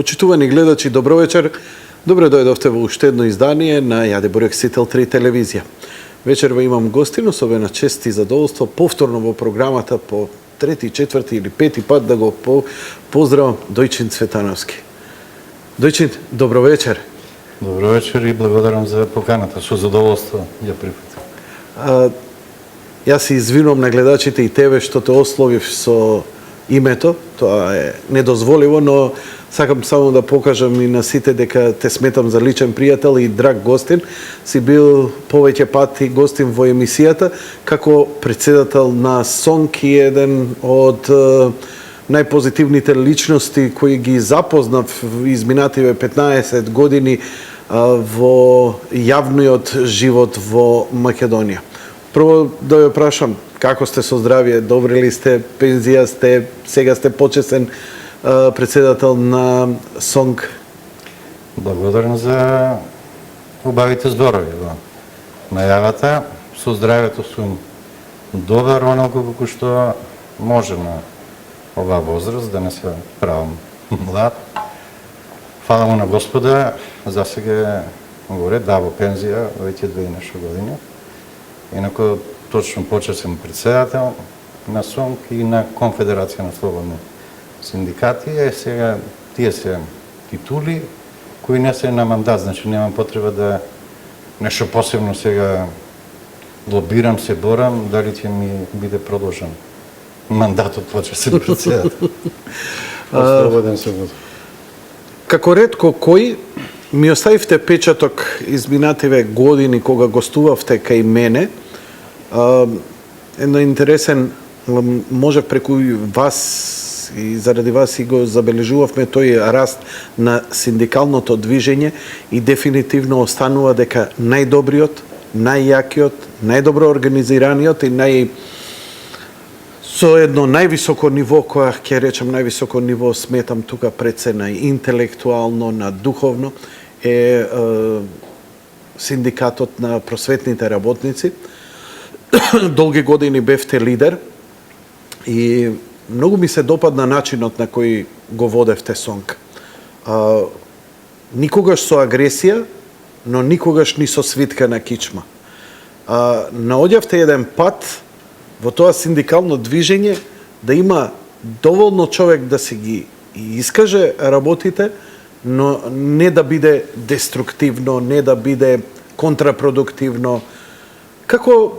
Почитувани гледачи, добро вечер. Добре дојдовте во уште едно издание на Јаде Бурек Сител 3 телевизија. Вечерва имам гостин, особена чест и задоволство, повторно во програмата по трети, четврти или пети пат да го поздравам Дојчин Цветановски. Дојчин, добро вечер. Добро вечер и благодарам за поканата. Со задоволство ја прифатам. Јас се извинувам на гледачите и тебе што те ословив со името, тоа е недозволиво, но сакам само да покажам и на сите дека те сметам за личен пријател и драг гостин. Си бил повеќе пати гостин во емисијата како председател на СОНК и еден од најпозитивните личности кои ги запознав изминативе 15 години во јавниот живот во Македонија. Прво да ја прашам, како сте со здравје, добри ли сте, пензија сте, сега сте почесен председател на СОНК? Благодарам за убавите зборови во најавата. Со здравјето сум добар, онако како што може на оваа возраст, да не се правам млад. Фала му на Господа, за сега горе, да, во пензија, веќе 2 и нешто години. Инако точно почесен председател на СОНК и на Конфедерација на слободни синдикати. Сега тие се титули кои не се на мандат, значи немам потреба да нешто посебно сега лобирам, се борам, дали ќе ми биде продолжен мандатот почесен председател. Слободен се буду. Како ретко кој ми оставивте печаток изминативе години кога гостувавте кај мене. Едно интересен, може преку вас и заради вас и го забележувавме тој раст на синдикалното движење и дефинитивно останува дека најдобриот, најјакиот, најдобро организираниот и со едно највисоко ниво, која ќе речем највисоко ниво, сметам тука пред се на интелектуално, на духовно, е синдикатот на просветните работници. Долги години бевте лидер и многу ми се допадна начинот на кој го водевте СОНК. Никогаш со агресија, но никогаш ни со свитка на кичма. Наоѓавте еден пат во тоа синдикално движење да има доволно човек да си ги искаже работите, но не да биде деструктивно, не да биде контрапродуктивно. Како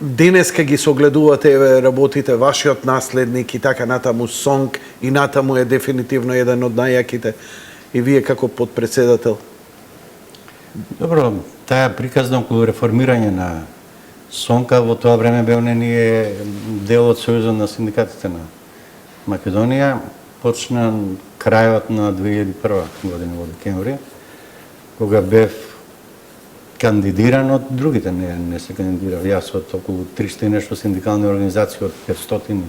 денеска ги согледувате работите, вашиот наследник и така натаму СОНК и натаму е дефинитивно еден од најјаките и вие како подпредседател? Добро, таа приказна околу реформирање на СОНК во тоа време беа ние дел од Сојузот на синдикатите на Македонија. Почна крајот на 2001 година во декември, кога бев кандидиран од другите, не се кандидирав. Јас од околу 300 и нешто синдикални организации, од 500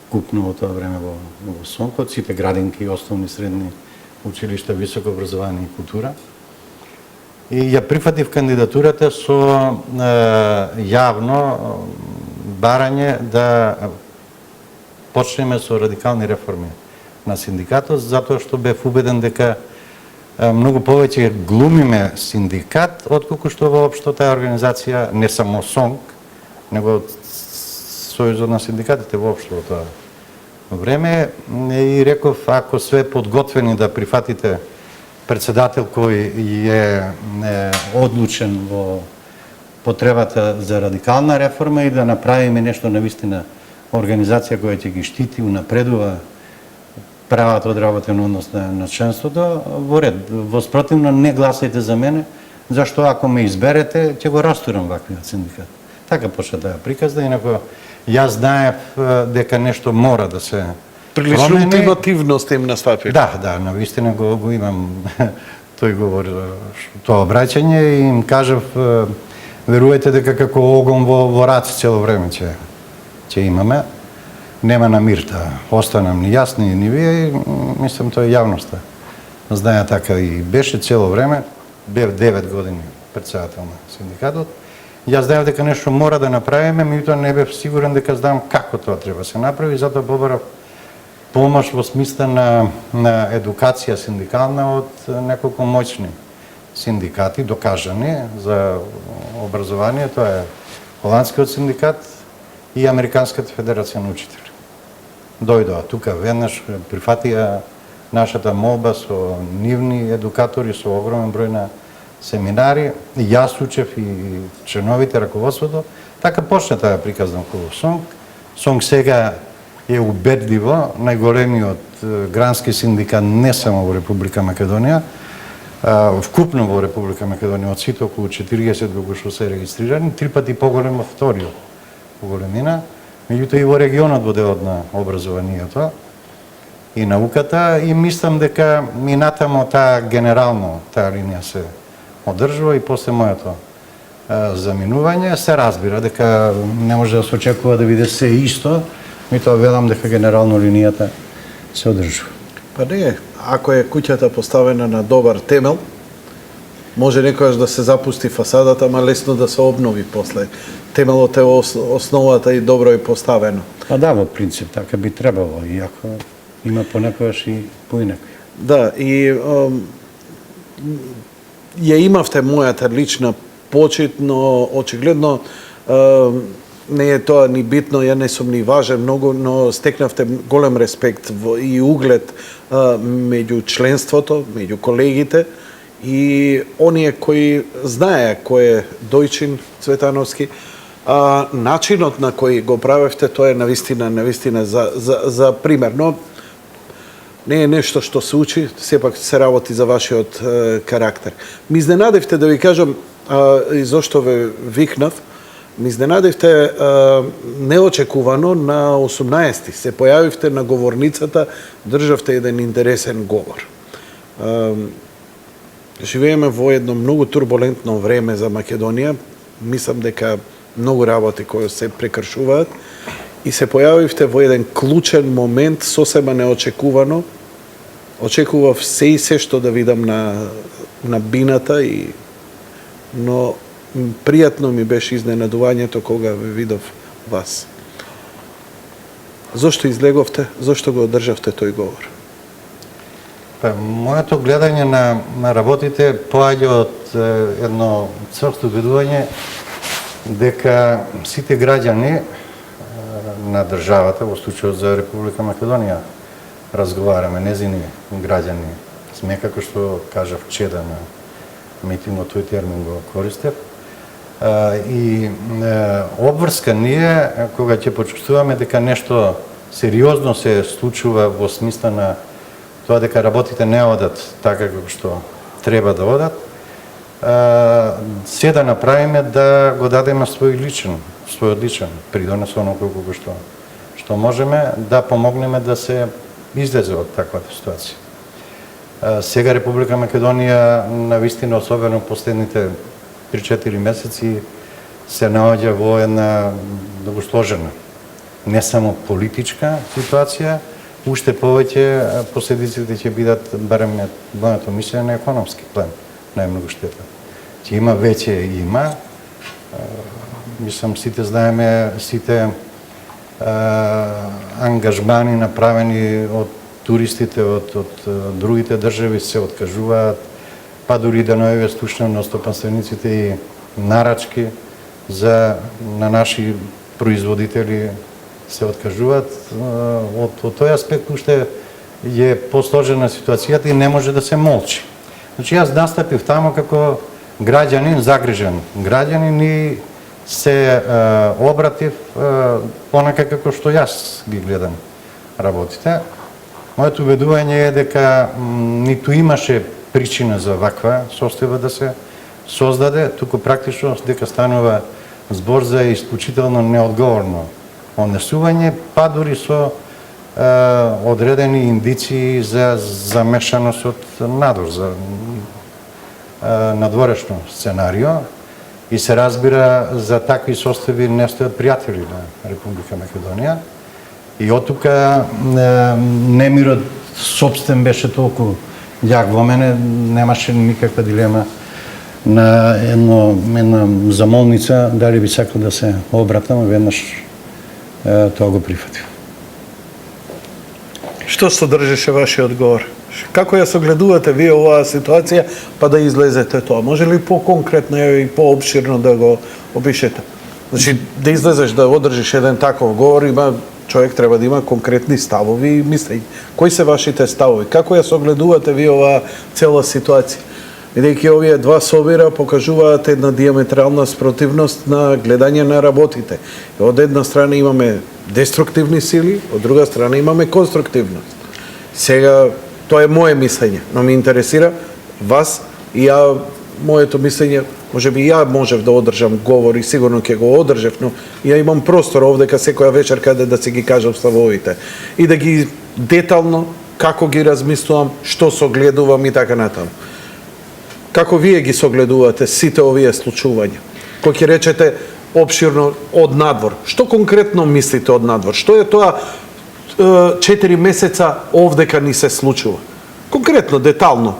купно во тоа време во СОНК, од сите градинки, основни, средни училишта, високо образование и култура. И ја прифатив кандидатурата со јавно барање да почнеме со радикални реформи на синдикатот, затоа што бев убеден дека многу повеќе глумиме синдикат, отколку што воопшто таа организација, не само СОНК, него Сојузот на синдикатите воопшто во тоа време. И реков, ако све подготвени да прифатите председател кој е одлучен во потребата за радикална реформа и да направиме нешто навистина организација која ќе ги штити, унапредува правата одработен однос на членството, во ред. Во спротивно, не гласајте за мене, зашто ако ме изберете, ќе го растурам ваквиот синдикат. Така почна да ја приказна, инако јас знаев дека нешто мора да се прилично ултимативност им настапи. Да, навистина го имам тој говор, тоа обраќање и им кажав, верувајте дека како огон во раце цело време ќе имаме. Нема на мир да останам ни јас, ни вие, и мислам тоа јавноста знае така и беше цело време. Бев 9 години председател на синдикатот. Јас знаев дека нешто мора да направиме, меѓутоа не бев сигурен дека знам како тоа треба се направи, затоа побарав помош во смисла на едукација синдикална од неколку моćни синдикати, докажани за образование, тоа е Холандскиот синдикат и Американската федерација на учители. Дојдоа тука веднаш, прифатија нашата молба со нивни едукатори, со огромен број на семинари, и јас учев и членовите, раководството, така почна таа приказна околу СОНК. СОНК сега е убедливо најголемиот грански синдикат не само во Република Македонија, вкупно во Република Македонија, од сите околу 40 колку што се регистрирани, 3 пати поголем од вториот по големина, меѓутоа и во регионот во делот на образованието и науката, и мислам дека минатамо таа генерално таа линија се одржува, и после моето заминување се разбира дека не може да се очекува да биде се исто, меѓутоа велам дека генерално линијата се одржува. Па не, ако е куќата поставена на добар темел, може некојаш да се запусти фасадата, ама лесно да се обнови после. Темелот е основата и добро е поставено. Па да, во принцип така би требало, иако има понекогаш и поинакви. Да, и ја имавте мојата лична почит, но очигледно не е тоа ни битно, ја не сум ни важен многу, но стекнавте голем респект и углед меѓу членството, меѓу колегите и оние кои знае кој е Дојчин Цветановски, начинот на кој го правевте, тоа е навистина за пример. Но не е нешто што се учи, сепак се работи за вашиот карактер. Ми изненадевте, да ви кажам, и зошто ве викнав, ми изненадевте неочекувано на 18-ти. Се појавивте на говорницата, државте еден интересен говор. Живееме во едно многу турбулентно време за Македонија. Мислам дека многу работи кои се прекршуваат и се појавивте во еден клучен момент, сосема неочекувано. Очекував се и се што да видам на бината, но пријатно ми беше изненадувањето кога ве видов вас. Зошто излеговте? Зошто го одржавте тој говор? Па, моето гледање на работите поаѓа од едно црсто убедување дека сите граѓани на државата, во случајот за Република Македонија, разговараме, незини граѓани сме, како што кажав вчера на митингот, тој термин го користев. И обврска ние, кога ќе почувствуваме дека нешто сериозно се случува во смисла на тоа дека работите не одат така како што треба да одат, се да направиме да го дадеме свој одличен придонес, колку што можеме, да помогнеме да се излезе од таквата ситуација. Сега Република Македонија, навистина, особено последните 3-4 месеци, се наоѓа во една многу сложена, не само политичка ситуација, уште повеќе последиците ќе бидат, барем моето мислење, на економски план, најмногу штета. Ќе има има, мислам сите знаеме, сите ангажмани направени од туристите од другите држави се откажуваат, па дури да најаве слушна на стопанствениците и нарачки на наши производители се откажуваат. Од тој аспект уште е посложена ситуацијата и не може да се молчи. Значи, јас настапив тамо како граѓанин, загрижен граѓанин, и се обратив онака како што јас ги гледам работите. Моето убедување е дека ниту имаше причина за ваква состојба да се создаде, туку практично дека станува збор за исклучително неодговорно однесување, па дури со одредени индиции за замешаност од надвор, за надворешно сценарио, и се разбира за такви состојби не стојат пријатели на Република Македонија. И од тука немирот собствен беше толку јак во мене, немаше никаква дилема на една замолница дали би сакал да се обратам, веднаш тоа го прифатив. Што содржеше вашиот одговор? Како ја согледувате вие оваа ситуација, па да излезете тоа? Може ли по-конкретно и по-обширно да го опишете? Значи, да излезеш да одржиш еден таков говор, човек треба да има конкретни ставови и мислења. Кои се вашите ставови? Како ја согледувате вие оваа цела ситуација? Бидејќи овие два собира покажуваат една диаметрална спротивност на гледање на работите. Од една страна имаме деструктивни сили, од друга страна имаме конструктивност. Сега, тоа е мое мислење, но ме интересира вас и ја, моето мислење, може би ја можев да одржам говор и сигурно ќе го одржев, но ја имам простор овдека секоја вечер каде да се ги кажам ставовите и да ги детално како ги размислувам, што согледувам и така натаму. Како вие ги согледувате сите овие случувања? Кој ќе речете опширно од надвор. Што конкретно мислите од надвор? Што е тоа 4 месеца овдека ни се случува? Конкретно, детално,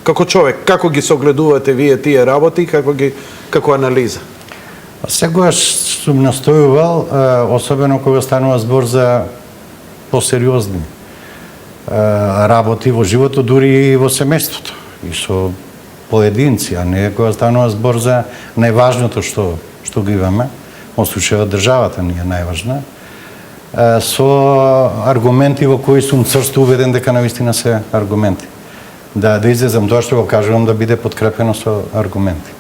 како човек, како ги согледувате вие тие работи, како анализа? Секогаш сум настојувал, особено кога станува збор за посериозни работи во животот, дури и во семејството, и со поединци, а не кога станува збор за најважното што ги имаме, во случајот државата ни е најважна, со аргументи во кои сум црсто уведен дека навистина се аргументи. Да излезам тоа што го кажувам да биде подкрепено со аргументи.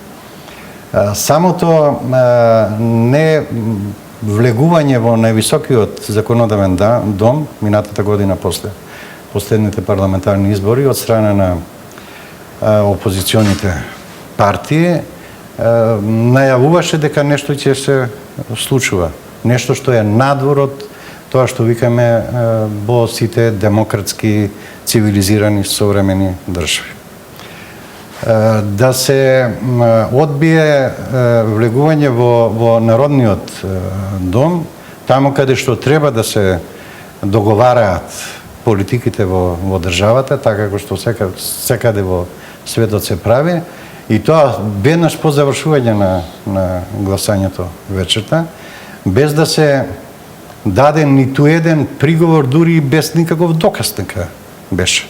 Самото не влегување во највисокиот законодавен дом минатата година после последните парламентарни избори од страна на опозиционите партии најавуваше дека нешто ќе се случува. Нешто што е надвор од тоа што викаме во сите демократски, цивилизирани, современи држави. Да се одбие влегување во Народниот дом, таму каде што треба да се договараат политиките во државата, така како што секаде во светот се прави, и тоа веднаш по завршување на гласањето вечерта, без да се даде ниту еден приговор, дури и без никаков доказ дека беше.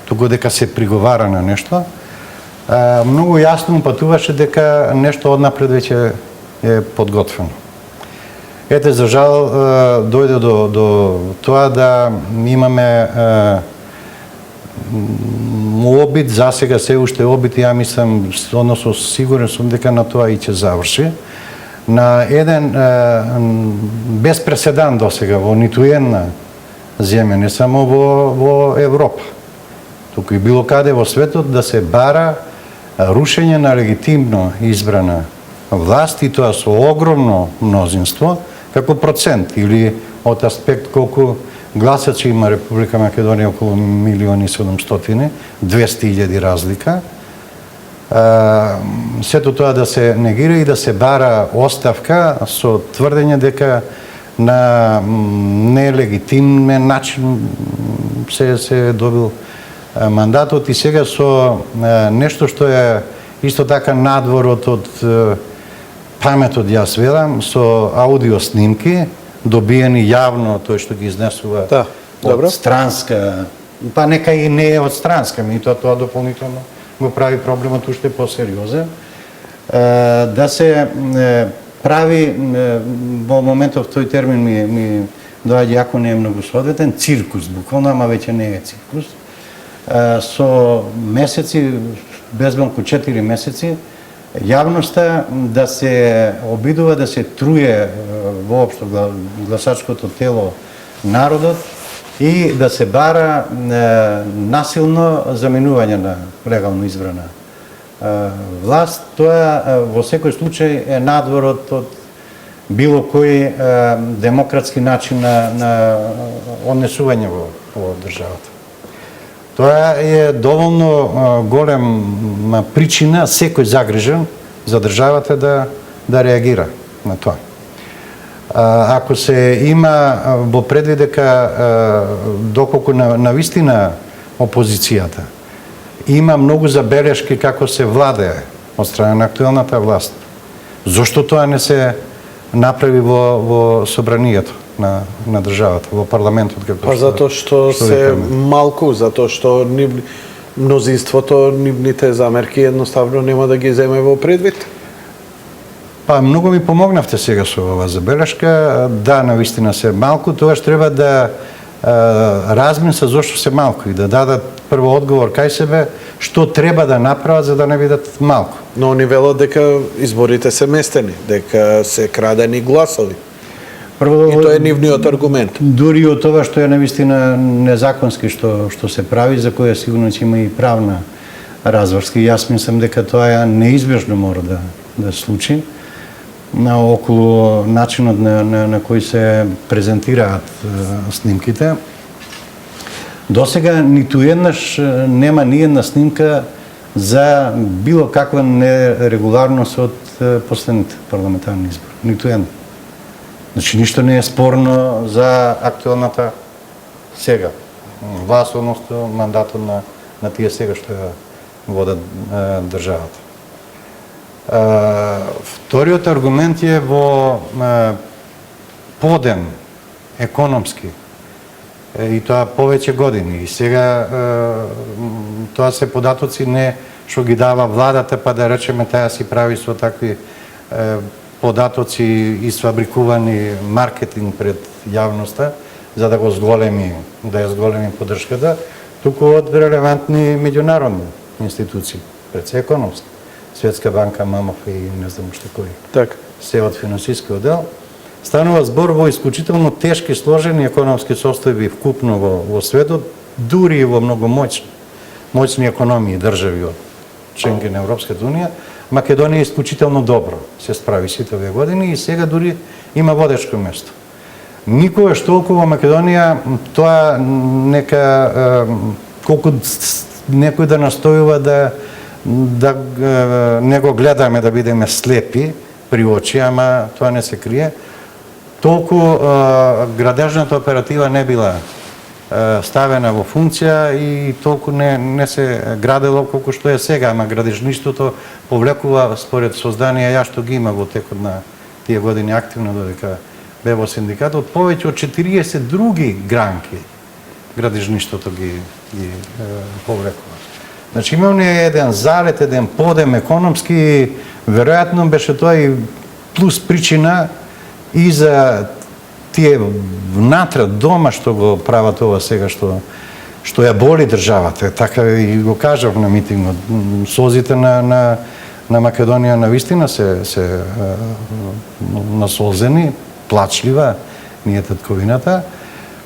Туку дека се приговара на нешто, многу јасно упатуваше дека нешто однапред веќе е подготвено. Ете, за жал, дојде до тоа да имаме обид, за сега се уште обид, ја мислам, односно сигурен сум дека на тоа и ќе заврши, на еден без преседан до сега во ниту една земја, не само во Европа, туку и било каде во светот, да се бара рушење на легитимно избрана власт, и тоа со огромно мнозинство, како процент или од аспект колку гласачи има Република Македонија, околу 1.700.000, 200.000 разлика. Сето тоа да се негира и да се бара оставка со тврдење дека на нелегитимен начин се добил мандатот, и сега со нешто што е исто така надворот од паметот, јас велам, со аудио снимки добиени јавно, тој што ги изнесува од странска, па нека и не е од странска, тоа дополнително го прави проблемот уште посериозен, да се прави, во моментов тој термин ми доаѓа, ако не е многу соодветен, циркус, буквално, ама веќе не е циркус, со месеци, безбанко 4 месеци, јавноста да се обидува да се труе воопшто гласачкото тело, народот, и да се бара насилно заменување на легално избрана власт. Тоа во секој случај е надворот од било кој демократски начин на однесување во државата. Тоа е доволно голема причина секој загрижен за државата да реагира на тоа. Ако се има во предвид дека доколку навистина опозицијата има многу забелешки како се владее од страна на актуелната власт, зошто тоа не се направи во собранието? на државата, во парламентот како Па затоа што се викаме. малку, затоа што мнозинството нивните замерки едноставно нема да ги земе во предвид. Па многу ми помогнавте сега со ова забелешка. Да, навистина се малку, тогаш треба да размисля зошто се малку и да дадат прво одговор кај себе што треба да направат за да не бидат малку. Но они велат дека изборите се местени, дека се крадени гласови. Прво, И тоа е нивниот аргумент. дури од тоа што е навистина незаконски што се прави, за која сигурно ќе има и правна разврска. Јас мислам дека тоа неизбежно мора да случи околу начинот на кој се презентираат снимките. Досега ниту еднаш нема ни една снимка за било каква нерегуларност од последните парламентарни избори. Ниту една. Значи, ништо не е спорно за актуелната сега власт, односно мандатот на тие сега што ја водат државата. Вториот аргумент е во подем економски и тоа повеќе години. И сега тоа се податоци не што ги дава владата, па да речеме таа си прави со такви податоци изфабрикувани маркетинг пред јавноста, за да го зголеми, да ја зголеми поддршката, туку од релевантни меѓународни институции, пред се економски. Светска банка, ММФ и не знам што кои. Така. Се од финансиски оддел. Станува збор во исклучително тешки, сложени економски состојби вкупно во светот, дури и во многу моćни економии држави од членки на Европската унија. Македонија исклучително добро се справи сите овие години и сега дури има водечко место. Никогаш толку во Македонија тоа нека колку некој да настојува да не го гледаме да бидеме слепи при очи, ама тоа не се крие. Толку градежната оператива не била ставена во функција и толку не се градело колку што е сега, ама градежништвото повлекува според созданија ја што ги има во текот на тие години активно додека бе во синдикатот, повеќе од 40 други гранки градежништвото ги повлекува. Значи имаме еден залет, еден подем економски, веројатно беше тоа и плюс причина и за тие внатре дома што го прават ова сега што ја боли државата. Така и го кажав на митингот. Созите на Македонија навистина се насолзени, плачлива, ние татковината.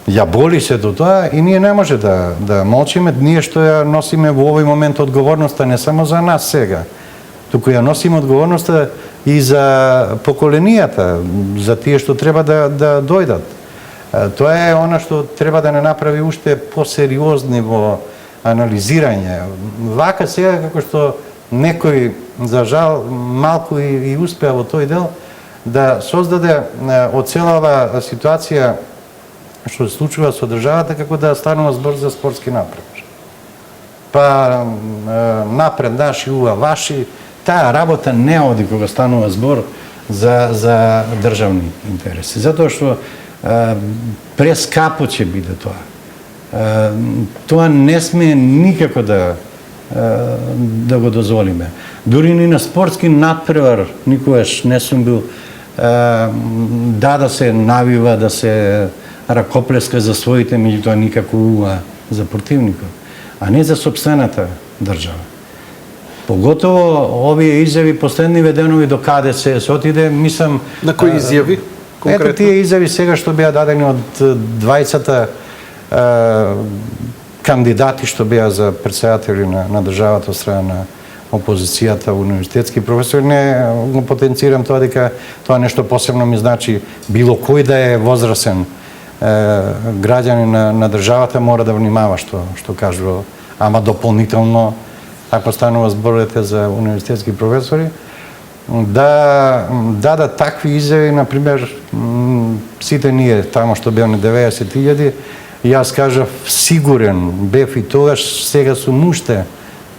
Ја боли се до тоа и ние не може да молчиме, ние што ја носиме во овој момент одговорноста не само за нас сега, туку ја носиме одговорноста и за поколенијата, за тие што треба да дојдат. Тоа е она што треба да не направи уште посериозни во анализирање. Вака сега како што некој, за жал, малку и успеа во тој дел да создаде од цела оваа ситуација што се случува со државата како да станува збор за спортски напред. Па напред наши, ува ваши, таа работа не оди кога станува збор за државни интереси. Затоа што прескапо ќе биде тоа. Тоа не сме никако да го дозволиме. Дури ни на спортски надпревар никогаш не сум бил да се навива, да се ракоплеска за своите, меѓутоа никако уа за противникот, а не за сопствената држава. Поготово овие изјави последниве денови до каде се отиде, мислам... На кои изјави? Ето тие изјави сега што беа дадени од 20 кандидати што беа за претседатели на државата од страна на опозицијата, универзитетски професори. Не го потенцирам тоа дека тоа нешто посебно ми значи. Било кој да е возрасен граѓани на државата мора да внимава што кажува, ама дополнително, ако станува зборите за универзитетски професори, да дадат такви изјави, например, сите ние тамо што беа на 90.000, јас кажав сигурен, бев и тогаш, сега сум уште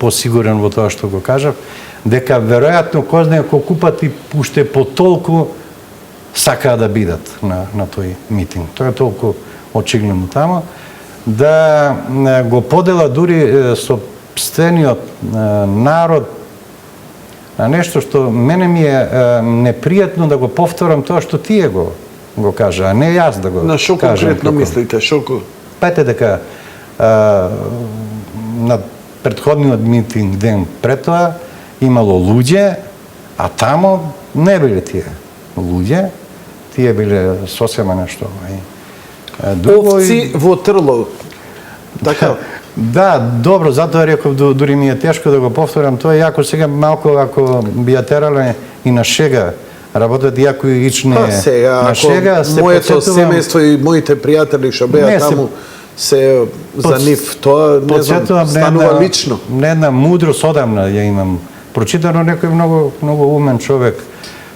посигурен во тоа што го кажав, дека веројатно кој знае колку пати уште по толку сакаа да бидат на тој митинг. Тоа е толку очигледно тамо да го подела дури сопствениот народ на нешто што мене ми е непријатно да го повторам тоа што тие го кажа, а не јас да го кажам. На што конкретно мислите? Пете дека на претходниот митинг ден пред тоа имало луѓе, а тамо не биле тие луѓе, тие биле сосема нешто. Овци во трло. Така? Да, добро, затоа реков дури ми е тешко да го повторам тоа, јако сега малку ако би ја терале и на шега работат, иако и ично е на шега, се моето потсетувам... семејство и моите пријатели што беа таму се за нив тоа не знам, станува лично. Не една мудрост одамна ја имам прочитано, некој многу умен човек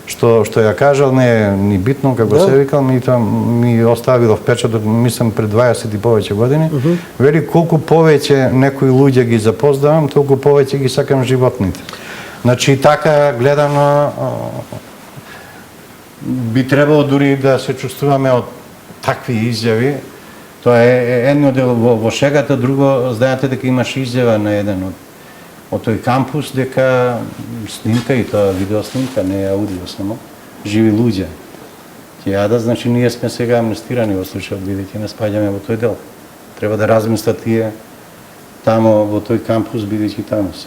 што ја кажал, не е ни битно како се викал, ми оставило впечаток, мислам пред 20 и повеќе години. Вели колку повеќе некои луѓе ги запознавам, толку повеќе ги сакам животните. Значи така гледано би требало дури да се чувствуваме од такви изјави. Тоа е едно дел во шегата, друго знаете дека имаш изјава на еден од тој кампус дека снимка, и тоа видео снимка, не е аудио само, живи луѓе. Ќе јадат, значи ние сме сега амнестирани во случајот, бидејќи не спаѓаме во тој дел. Треба да размислат тие тамо во тој кампус, бидејќи тамо се.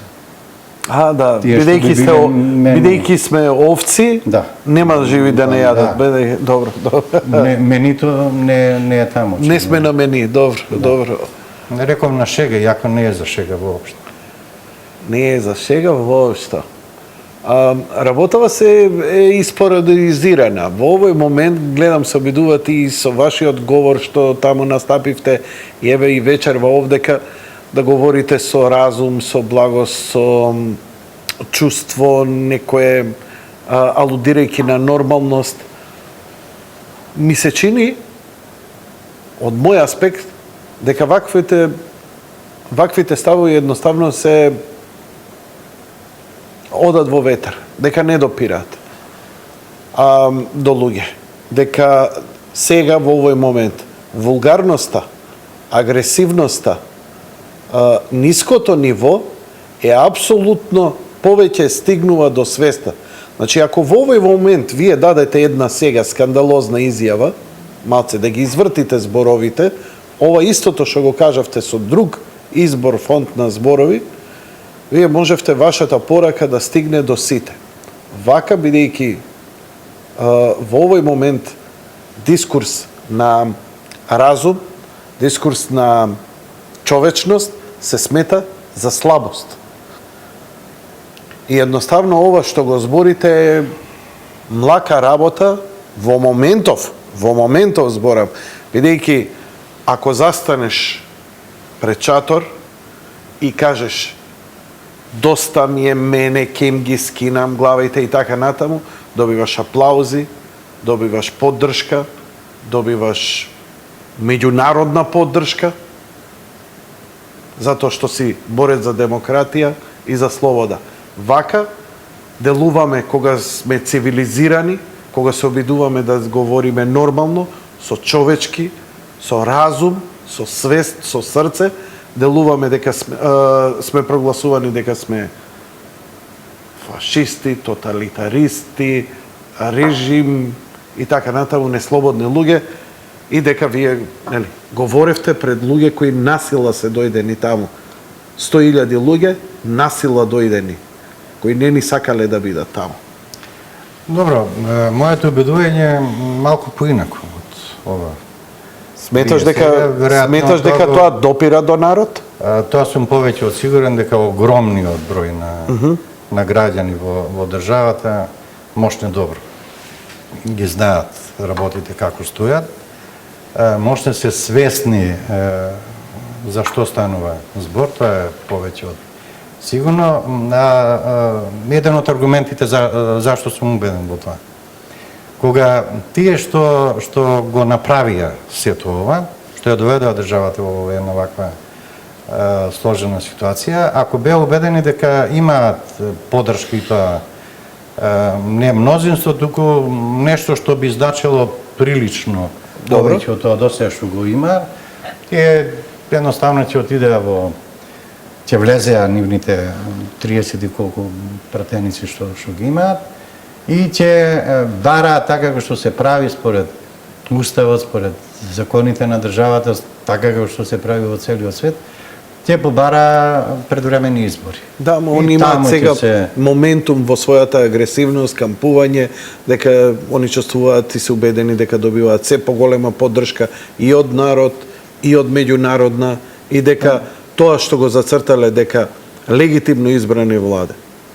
Да, бидејќи сме овци, да, нема живи да не јадат. Да. Добро. Менито не е тамо. Не сме на мени, добро. Не реков на шега, јако не е за шега воопшто. Не е за шега воопшто. Работава се е испорадизирана. Во овој момент гледам се обидувате и со вашиот говор што таму настапивте, и еве и вечерва овдека, да говорите со разум, со благост, со чувство, некое алудирајќи на нормалност. Ми се чини, од мој аспект, дека ваквите ставови едноставно се одат во ветер, дека не допираат до луѓе. Дека сега во овој момент вулгарноста, агресивноста, ниското ниво е апсолутно повеќе стигнува до свеста. Значи, ако во овој момент вие дадете една сега скандалозна изјава, малце да ги извртите зборовите, ова истото што го кажавте со друг избор фонд на зборови, вие можевте вашата порака да стигне до сите. Вака, бидејќи во овој момент дискурс на разум, дискурс на човечност се смета за слабост. И едноставно ова што го зборите е млака работа во моментов зборам, бидејќи ако застанеш пред чатор и кажеш доста ми е мене, кем ги скинам главите и така натаму, добиваш аплаузи, добиваш поддршка, добиваш меѓународна поддршка, затоа што си борец за демократија и за слобода. Вака делуваме кога сме цивилизирани, кога се обидуваме да говориме нормално, со човечки, со разум, со свест, со срце, делуваме дека сме прогласувани дека сме фашисти, тоталитаристи, режим и така натаму, неслободни луѓе, и дека вие говоревте пред луѓе кои насила се дојдени таму. 100.000 луѓе насила дојдени, кои не ни сакале да бидат таму. Добро, моето убедување е малку поинако од ова. Сметаш дека тоа допира до народ? Тоа сум повеќе од сигурен дека огромниот број на граѓани во државата мошне добро. Ги знаат работите како стојат, мошне се свесни за што станува збор, тоа е повеќе од сигурно. Еден од аргументите зашто сум убеден во тоа. Кога тие што го направија сето ова, што ја доведоа државата во една ваква сложена ситуација, ако беа убедени дека имаат поддршка и тоа не мнозинство, туку нешто што би значило прилично Добро. повеќе од тоа до сега што го има, едноставно ќе отидеа ќе влезеа нивните 30 и колку пратеници што ги имаат и ќе бараат така како што се прави според уставот, според законите на државата, така како што се прави во целиот свет, ќе побара предвремени избори. Да, но И они имаат таму ќе сега моментум во својата агресивност, кампување, дека они чувствуваат и се убедени дека добиваат се поголема поддршка и од народ, и од меѓународна, и дека тоа што го зацртале дека легитимно избрани владе,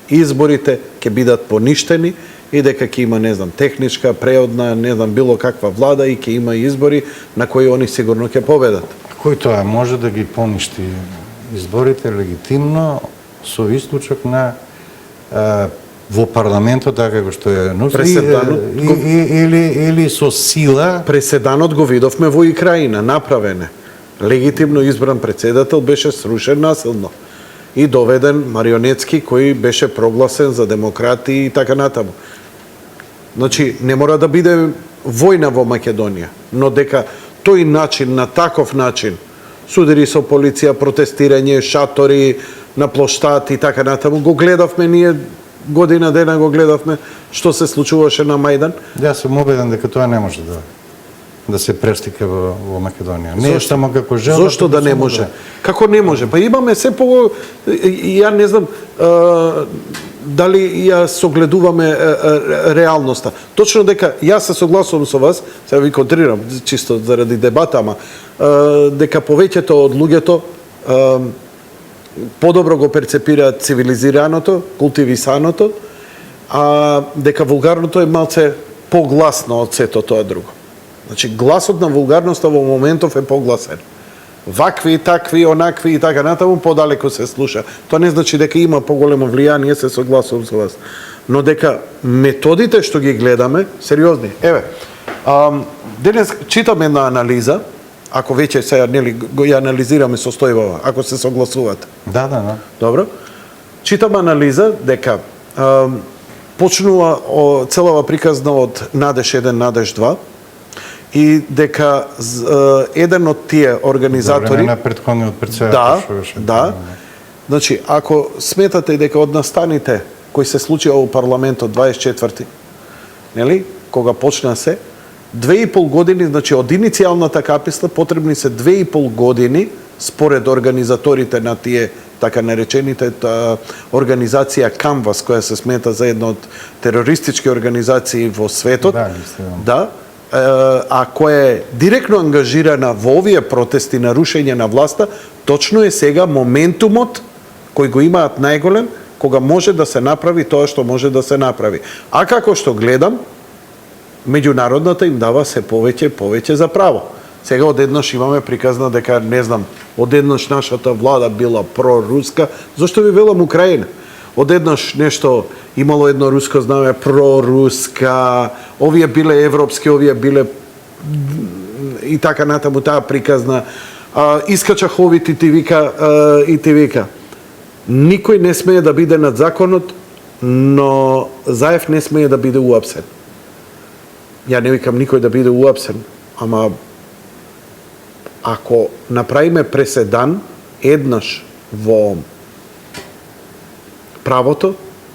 изборите ќе бидат поништени и дека ќе има, не знам, техничка, преодна, не знам, било каква влада и ќе има избори на кои они сигурно ќе победат. Кој тоа може да ги поништи изборите легитимно со исклучок на во парламентот така како што е или со сила. Преседанот го видовме во Украина, направене. Легитимно избран председател беше срушен насилно и доведен марионетски кој беше прогласен за демократија и така натаму. Значи, не мора да биде војна во Македонија, но дека тој начин, на таков начин, судири со полиција, протестирање, шатори на плоштад и така натаму, го гледавме ние година дена го гледавме што се случуваше на Мајдан. Јас сум убеден дека тоа не може да се престика во Македонија. Не е само како жел. Зошто да не може? Како не може? Па имаме се по... Ја не знам дали ја согледуваме реалноста. Точно дека јас се согласувам со вас, сега ви контрирам чисто заради дебата, ама дека повеќето од луѓето подобро го перцепираат цивилизираното, култивисаното, а дека вулгарното е малце погласно од сето тоа друго. Значи, гласот на вулгарноста во моментов е погласен. Вакви, такви, онакви и така натаму подалеку се слуша. Тоа не значи дека има поголемо влијание, се согласувам со вас. Но дека методите што ги гледаме, сериозни. Еве, денес читам една анализа, ако веќе сега нели го ја анализираме со Стојбова, ако се согласувате. Да. Добро. Читам анализа дека почнува целава приказна од Надеж 1, Надеж 2, и дека еден од тие организатори... на претходниот председател. Да. Значи, ако сметате дека од настаните кои се случија во парламентот 24-ти, нели, кога почна се, 2,5 години, значи од иницијалната каписла потребни се 2,5 години според организаторите на тие така наречените организација Canvas, која се смета за една од терористички организации во светот. Да, а која е директно ангажирана во овие протести на рушење на власта, точно е сега моментумот кој го имаат најголем, кога може да се направи тоа што може да се направи. А како што гледам, меѓународната им дава се повеќе за право. Сега одеднаш имаме приказна дека, не знам, одеднаш нашата влада била проруска, зашто ви велам Украина? Одеднаш нешто имало едно руско знаме проруска, овие биле европски, овие биле и така натаму таа приказна. Искачах овите и ти вика. Никој не смее да биде над законот, но Заев не смее да биде уапсен. Ја не викам никој да биде уапсен, ама ако направиме преседан еднаш во правото,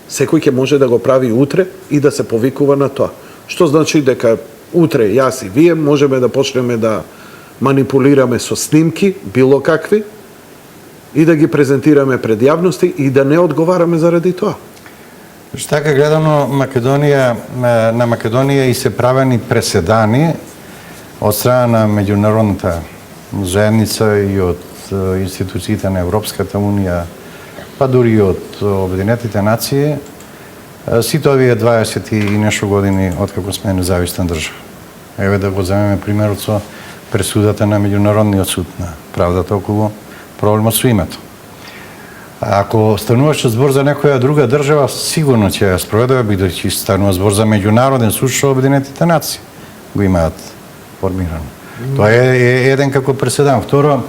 секој ќе може да го прави утре и да се повикува на тоа. Што значи дека утре јас и вие можеме да почнеме да манипулираме со снимки, било какви, и да ги презентираме пред јавности и да не одговараме заради тоа. Така гледано, на Македонија и се правени преседани од страна на меѓународната заедница и од институциите на Европската унија, па дури и од Обединетите нации, сите овие 20 и нешто години откако сме независна држава. Еве да го земеме примерот со пресудата на Меѓународниот суд на правдата околу проблемот со името. Ако стануваше збор за некоја друга држава, сигурно ќе ја спроведува, бидејќи станува збор за меѓународен суд што Обединетите нации го имаат формирано. Тоа е еден како преседан. Второ,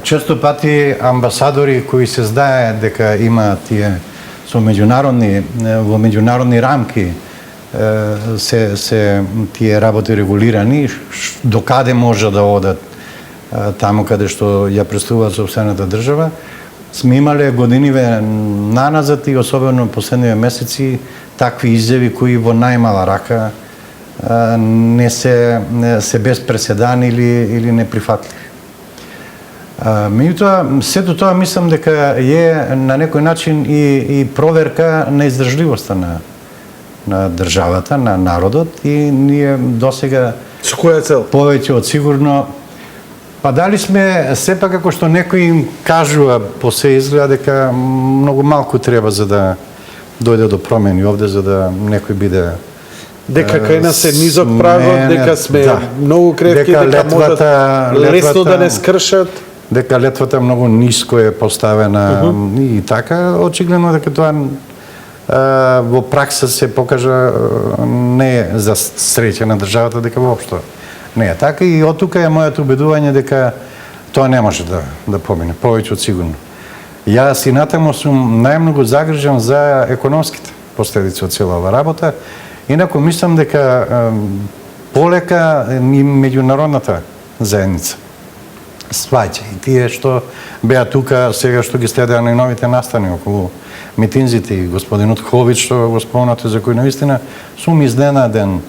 често пати амбасадори кои се знае дека имаат тие во меѓународни рамки се тие работи регулирани, до каде може да одат таму каде што ја представува сопствената држава. Сме имале годиниве наназад и особено последниве месеци такви изјави кои во најмала рака не се без преседан или неприфатливи. Меѓутоа, сето тоа мислам дека е на некој начин и проверка на издржливоста на државата, на народот, и ние досега Со која цел? повеќе од сигурно, па дали сме сепак како што некој им кажува, по се изгледа дека многу малку треба за да дојде до промени овде, за да некој биде Дека кај нас е низок прагот, дека сме многу крепки, дека можат лесно да не скршат. Дека летвата многу ниско е поставена и така, очигледно дека тоа во пракса се покажа не е за среќа на државата, дека воопшто не е така, и од тука е моето убедување дека тоа не може да помине, повеќе од сигурно. Јас и натаму сум најмногу загрижен за економските последици од цела ова работа, инаку мислам дека полека и меѓународната заедница сваќа и тие што беа тука сега што ги следеа на новите настани околу митинзите, и господинот Хович што го спомнате, за кој наистина сум изненаден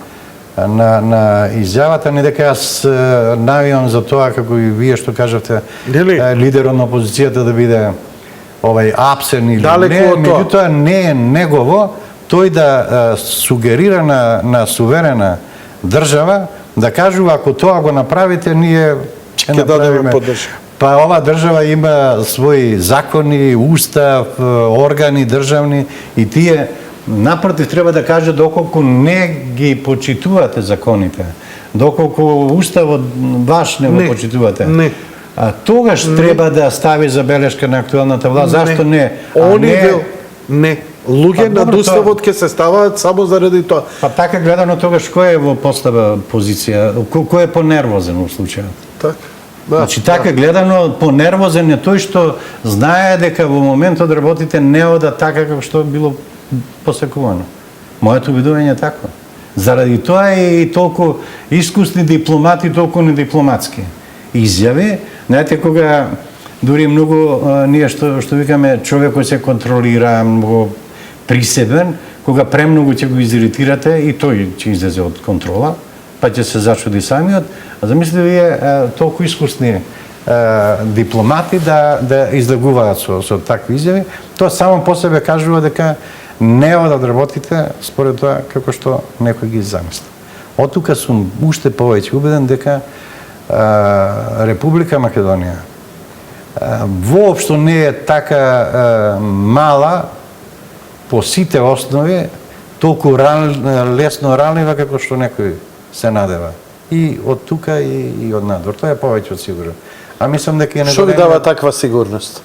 на изјавата, не дека јас навијам за тоа, како и вие што кажавте, лидерот на опозицијата да биде апсен или не, меѓутоа не е негово тој да сугерира на суверена држава, да кажува ако тоа го направите, ние ќе направиме. Па ова држава има своји закони, устав, органи државни, и тие напротив треба да каже доколку не ги почитувате законите, доколку уставот ваш не го почитувате. Тогаш треба да стави забелешка на актуелната власт. Зашто не? Не. Луѓе над уставот ќе се ставаат само заради тоа. Па така гледано тогаш кој е во постава позиција? Кој е понервозен во случајот? Така. Значи така гледано понервозен е тој што знае дека во моментот работите не одат така како што било посекувано. Моето убедување е такво. Заради тоа е и толку искусни дипломати, толку недипломатски изјави. Знаете, кога дури многу ние што викаме човек кој се контролира, многу присебен, кога премногу ќе го изиритирате и тој ќе излезе од контрола, па ќе се зачуди самиот. А замислите вие толку искусни дипломати да излегуваат со такви изјави, тоа само по себе кажува дека не одат работите според тоа како што некој ги замисли. Од тука сум уште повеќе убеден дека Република Македонија воопшто не е така мала по сите основи, толку лесно ранлива како што некој се надева. И од тука и од надвор. Тоа е повеќе од сигурно. А мислам дека е Што ви дава таква сигурност?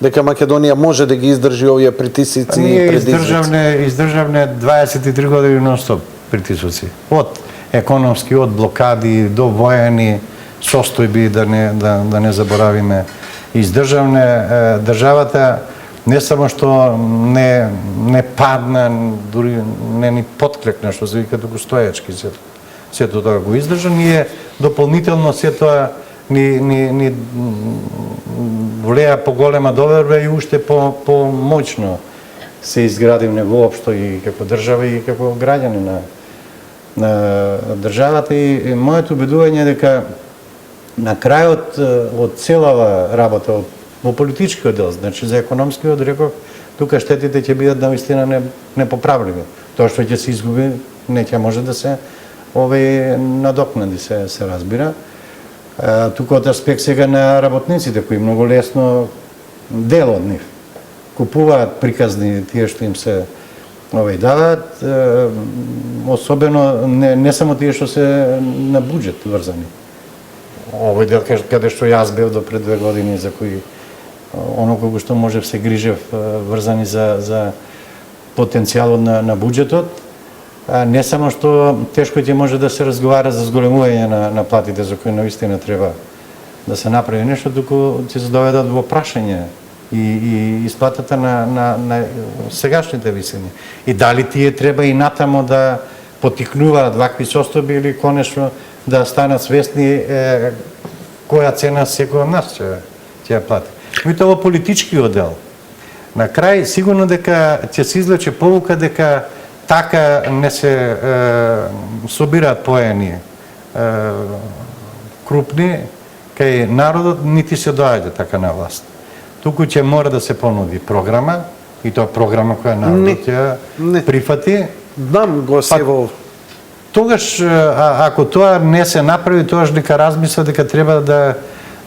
Дека Македонија може да ги издржи овие притисици и предизвици? Ние издржавме 23 години нон-стоп притисоци. Од економски, од блокади до воени состојби, да не заборавиме. Издржавне државата не само што не падна, дури не ни потклекна, што се вика, туку стоечки сето тоа го издржа, ние дополнително се тоа ни влеа поголема доверба и уште помоćно се изградивме воопшто и како држава и како граѓани на државата. И моето убедување е дека на крајот од целава работа во политичкиот дел, значи за економскиот, реков, тука штетите ќе бидат навистина непоправливи. Тоа што ќе се изгуби не ќе може да се надокнади, се разбира. Тука од аспект сега на работниците, кои многу лесно дел од нив купуваат приказни тие што им се даваат, особено не само тие што се на буџет врзани. Овој дел каде што јас бев до пред 2 години, за кои оно кога што можев се грижев врзани за потенцијалот на буџетот, не само што тешко ќе може да се разговара за зголемување на платите, за кои наистина треба да се направи нешто, туку ќе се доведат во прашање и исплатата на сегашните висини. И дали тие треба и натамо да потикнуваат вакви состојби или конечно да станат свесни која цена секој од нас ќе ја плати. Меѓутоа во политичкиот дел, на крај сигурно дека ќе се извлече полука дека така не се собираат поени крупни кај народот, нити се доаѓа така на власт. Туку ќе мора да се понуди програма, и тоа програма која народот ја прифати. Знам го се во... Тогаш, ако тоа не се направи, тогаш дека размисля дека треба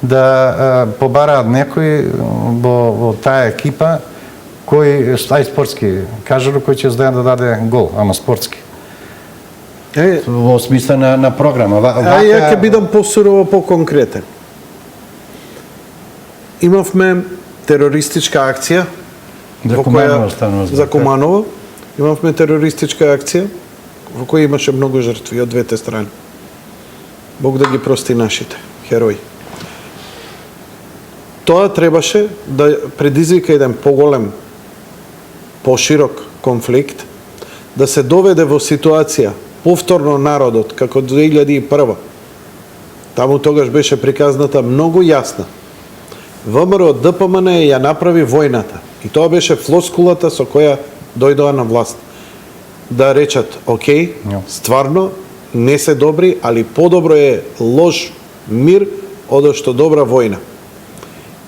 да побараат некој во таа екипа кој ај спортски кажалу кој ќе знае да даде гол, ама спортски. Во смисла на програма. Ја ќе бидам посурово поконкретен. Имавме терористичка акција за Куманово. Имавме терористичка акција во која имаше многу жртви од двете страни. Бог да ги прости нашите херои. Тоа требаше да предизвика еден поголем, поширок конфликт, да се доведе во ситуација повторно народот, како 2001. Таму тогаш беше приказната многу јасна. ВМРО ДПМН ја направи војната. И тоа беше флоскулата со која дојдоа на власт. Да речат, окей, стварно, не се добри, али подобро е лош мир одошто добра војна.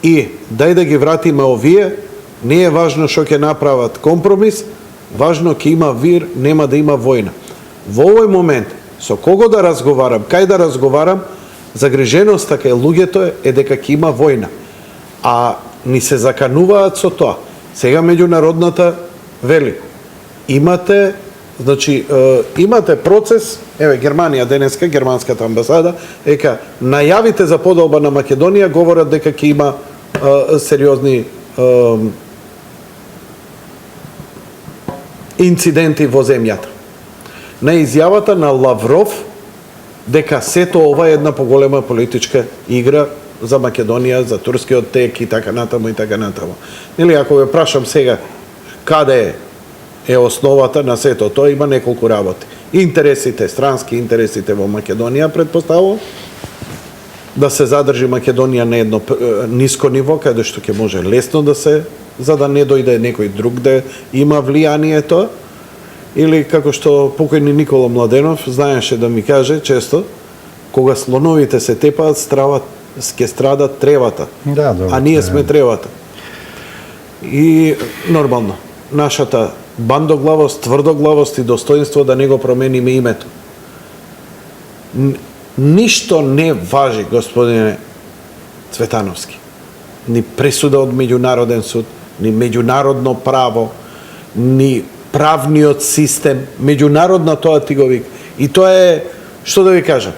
И дај да ги вратиме овие, не е важно што ќе направат компромис, важно ќе има мир, нема да има војна. Во овој момент, со кого да разговарам, кај да разговарам, загриженоста кај луѓето е дека ќе има војна. А ни се закануваат со тоа. Сега меѓународната вели, имате, значи, имате процес, еве Германија денеска, германската амбасада, дека најавите за подолба на Македонија говорат дека ќе има сериозни инциденти во земјата. На изјавата на Лавров дека сето ова е една поголема политичка игра за Македонија, за турскиот тек и така натаму и така натаму. Нели, ако ве прашам сега каде е основата на сето тоа, има неколку работи. Интересите, странски интересите во Македонија, предпоставувам, да се задржи Македонија на едно ниско ниво, каде што ќе може лесно да се, за да не дојде некој друг да има влијание тоа, или како што покојни Никола Младенов знаеше да ми каже често, кога слоновите се тепаат, ќе страдат тревата, а ние сме тревата. И нормално, нашата бандоглавост, тврдоглавост и достоинство да не го промениме името. Ништо не важи, господине Цветановски. Ни пресуда од меѓународен суд, ни меѓународно право, ни правниот систем, меѓународна тоа ти го вика. И тоа е, што да ви кажам,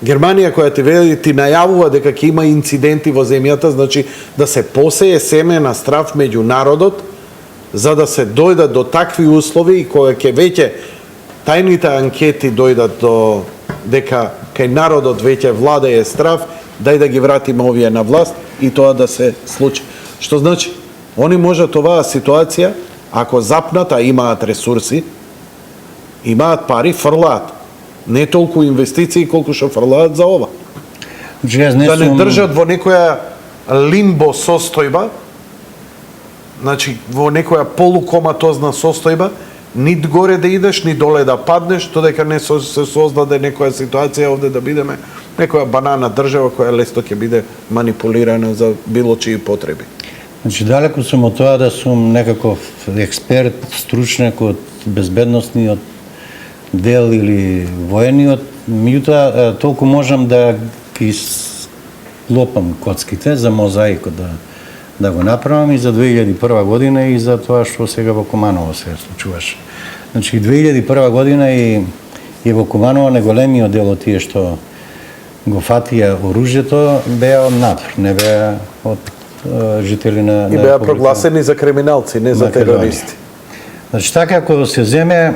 Германија која ти вели, ти најавува дека ќе има инциденти во земјата, значи да се посее семе на страв меѓу народот, за да се дојдат до такви услови и кога ќе веќе тајните анкети дојдат до дека кај народот веќе владее страв, дај да ги вратиме овие на власт и тоа да се случи. Што значи, они можат оваа ситуација, ако запнат, а имаат ресурси, имаат пари, фрлаат. Не толку инвестиции колку што фрлаат за ова. Да не држат во некоја лимбо состојба, значи во некоја полукоматозна состојба, нит горе да идеш, ни доле да паднеш, додека не се создаде некоја ситуација овде да бидеме некоја банана држава која лесно ќе биде манипулирана за било чии потреби. Значи, далеко сум од тоа да сум некаков експерт, стручнак од безбедносниот дел или воениот, меѓутоа толку можам да ги лопам коцките за мозаикот да го направам и за 2001 година и за тоа што сега во Куманово се случуваше. Значи 2001 година и во Куманово неголемиот дел од тие што го фатија оружјето беа од надвор, не беа од жители на и беа прогласени за криминалци, не за терористи. Значи така ако се земе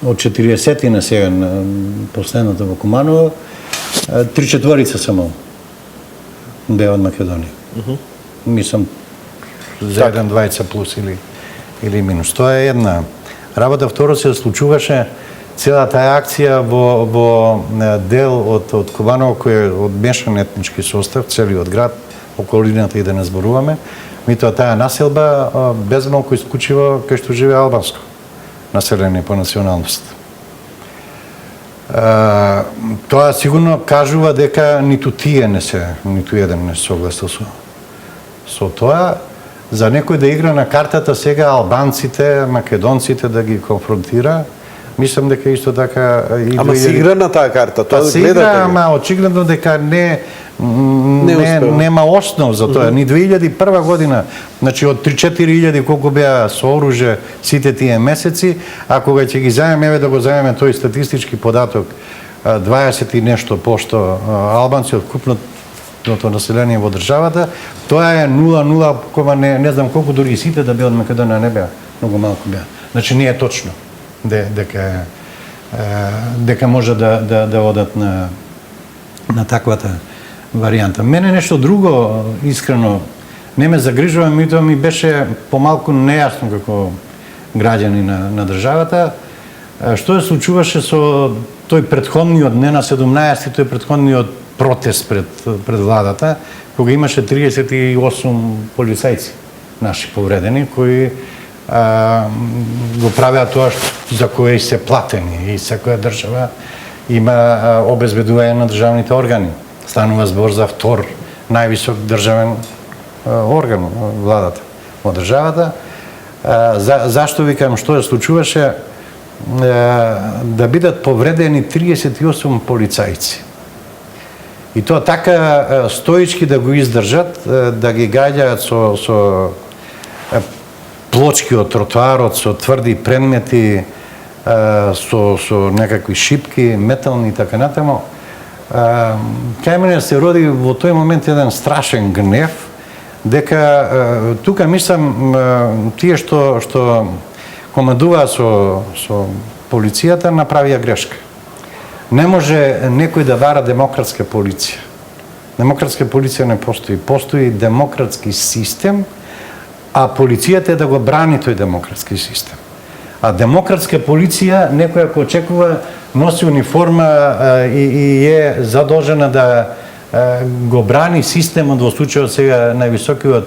од 40 на сега на последното во Куманово, 3/4 само беа од Македонија. мислам, за еден двајца плюс или минус. Тоа е една работа. Второ, се случуваше цела таа акција во дел од Кубаново, кој е од мешан етнички состав, целиот град, околината и да не зборуваме. Митоа таа населба безмалку исклучиво кај што живее албанско население по националност. Тоа сигурно кажува дека ниту тие ниту еден не се согласил со тоа. За некој да игра на картата сега албанците, македонците да ги конфронтира, мислам дека исто така... Ама се игра на таа карта, тоа се гледате игра, ли? ама очигледно дека нема основ за тоа. Ни 2001 година, значи од 3-4 колку беа со оружје сите тие месеци, а кога ќе ги заемеме, еве да го заемеме тој статистички податок, 20 и нешто пошто албанци од купното население во државата, тоа е 0,0, не знам колку, дури сите да беа од Македонија не беа, многу малку беа. Значи не е точно дека може да одат на таквата варијанта. Мене нешто друго, искрено, не ме загрижува, меѓутоа ми беше помалку нејасно како граѓани на државата, што се случуваше со тој претходниот, не на 17, тој претходниот протест пред владата, кога имаше 38 полицајци наши повредени, кои го правеа тоа за кое се платени и секоја држава има обезбедување на државните органи. Станува збор за втор највисок државен орган, владата во државата. Зашто викам што се случуваше? Да бидат повредени 38 полицајци. И тоа така стоички да го издржат, да ги гаѓаат со плочки од тротоарот, со тврди предмети, со некакви шипки, метални и така натаму. Кај мене се роди во тој момент еден страшен гнев, дека тука мислам тие што командуваа со полицијата направија грешка. Не може некој да вара демократска полиција. Демократска полиција не постои. Постои демократски систем, а полицијата е да го брани тој демократски систем. А демократска полиција, некоја ако очекува, носи униформа и е задолжена да го брани системот, во случајот сега највисокиот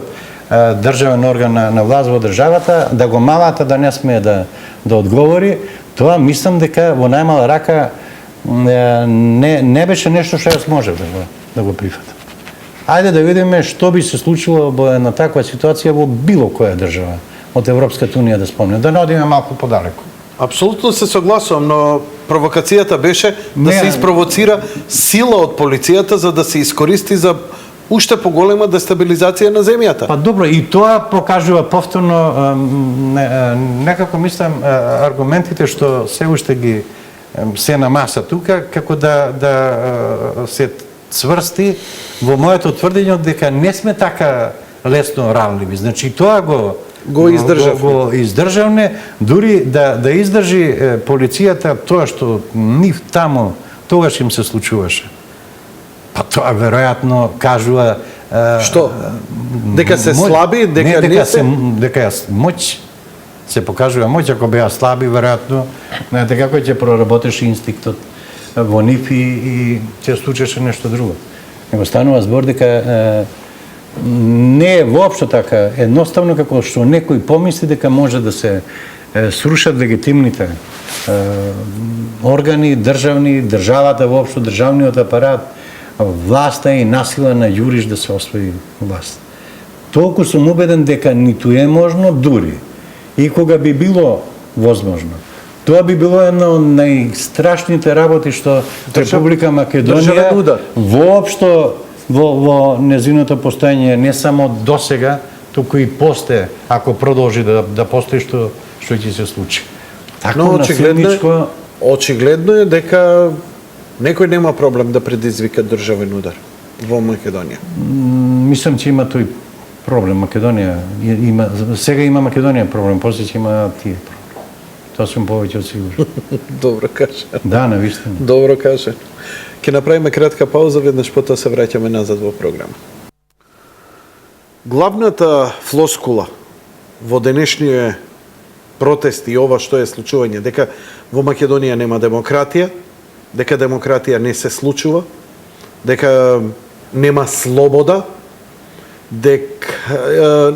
државен орган на власт во државата, да го малата, да не смее да одговори. Тоа мислам дека во најмала рака не беше нешто што јас можев да го прифатам. Ајде да видиме што би се случило во една таква ситуација во било која држава од Европската унија, да спомнем, да не одиме малку подалеку. Апсолутно се согласувам, но провокацијата беше да се испровоцира сила од полицијата за да се искористи за уште поголема дестабилизација на земјата. Па добро, и тоа покажува повторно, некако мислам, аргументите што се уште ги се на маса тука, како да се цврсти во моето тврдење дека не сме така лесно ранливи. Значи тоа го издржавме, дури да издржи полицијата тоа што нив таму тогаш им се случуваше. Па тоа веројатно кажува што? Дека се слаби, дека не се... Дека моќ се покажува моќ, ако беа слаби, веројатно, знаете како ќе проработеше инстинктот во нив и ќе случеше нешто друго. Него станува збор дека не е воопшто така едноставно како што некој помисли дека може да се срушат легитимните органи, државата воопшто, државниот апарат, власта и насила на јуриш да се освои власт. Толку сум убеден дека ниту е можно, дури и кога би било возможно. Тоа би било една од најстрашните работи што Република Македонија воопшто во незиното постоење не само досега, туку и после, ако продолжи да постои, што ќе се случи. Но очигледно е дека некој нема проблем да предизвика државен удар во Македонија. Мислам, че има тој проблем. Македонија има, сега има Македонија проблем, после ќе има тие проблем. Тоа сум повеќе од сигурен. Добро каже. Да, навистина. Добро каже. Ќе направиме кратка пауза, веднаш потоа се враќаме назад во програма. Главната флоскула во денешниот протест и ова што е случување, дека во Македонија нема демократија, дека демократија не се случува, дека нема слобода, дека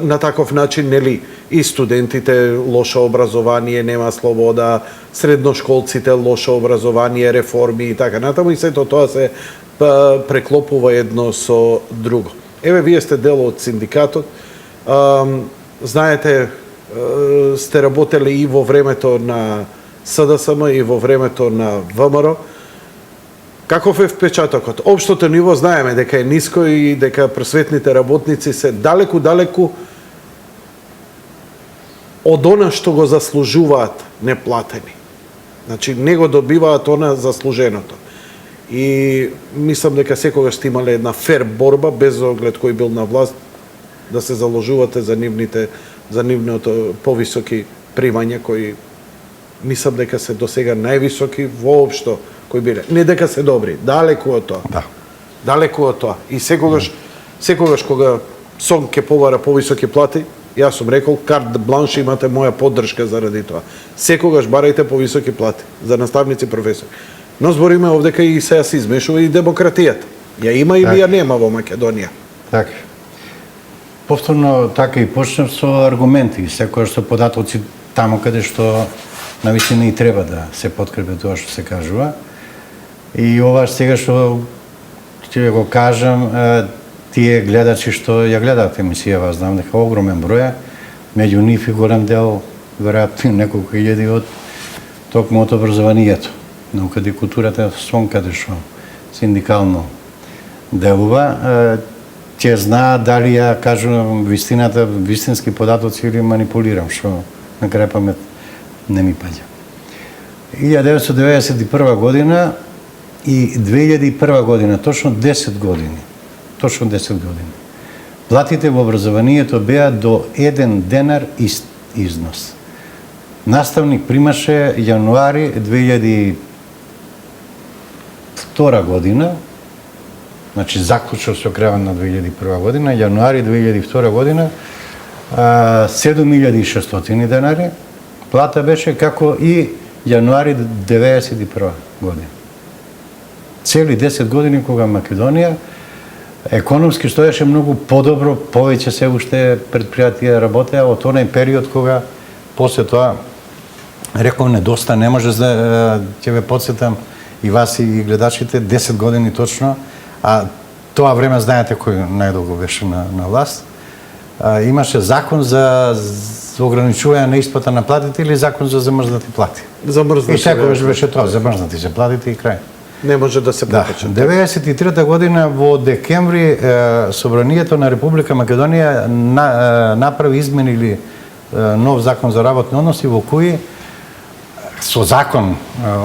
на таков начин, нели, и студентите лошо образование, нема слобода, средношколците лошо образование, реформи и така натаму, и сето тоа се преклопува едно со друго. Еве, вие сте дел од синдикатот, знаете, сте работели и во времето на СДСМ и во времето на ВМРО. Каков е впечатокот? Општото ниво знаеме дека е ниско и дека просветните работници се далеку од она што го заслужуваат неплатени. Значи, не го добиваат она заслуженото. И мислам дека секогаш сте имале една фер борба, без оглед кој бил на власт, да се заложувате за нивното повисоки примања, кои мислам дека се досега највисоки воопшто кои биле. Не дека се добри, далеку од тоа. Да. Далеку од тоа. И секогаш кога СОНК ќе побара повисоки плати, јас сум рекол, карт бланш, имате моја поддршка заради тоа. Секогаш барајте повисоки плати за наставници и професори. Но збориме овдека и сега се измешува и демократијата. Ја има или ја нема во Македонија. Така. Повторно така и почнав со аргументи, секогаш со податоци таму каде што навистина и треба да се подкрепи тоа што се кажува. И ова сега што ќе го кажам, тие гледачи што ја гледаат емисијава, знам дека огромен број, меѓу нив и голем дел, веројатно неколку илјади од токму од образованието, науката и културата, СОНК каде што синдикално делува, ќе знаат дали ја кажувам вистината, вистински податоци или манипулирам, што на крај памет не ми паѓа. 1991 година и 2001 година, точно 10 години. Точно 10 години. Платите во образованието беа до 1 денар износ. Наставник примаше јануари 2002 година, значи заклучно со крајот на 2001 година, јануари 2002 година, 7600 денари, плата беше како и јануари 1991 година. Цели 10 години кога Македонија економски стоеше многу подобро, повеќе се уште предпријатија работеа од оној период кога после тоа реков недоста, не може да ќе ве потсетам и вас и гледачите 10 години точно, а тоа време знаете кој најдолго беше на власт. Имаше закон за ограничување на исплата на платите или закон за замрзнати плати. И секогаш беше тоа, замрзнати се платите и крај. Не може да се покачат. 93 година во декември Собранието на Република Македонија направи измени или нов закон за работни односи во кои со закон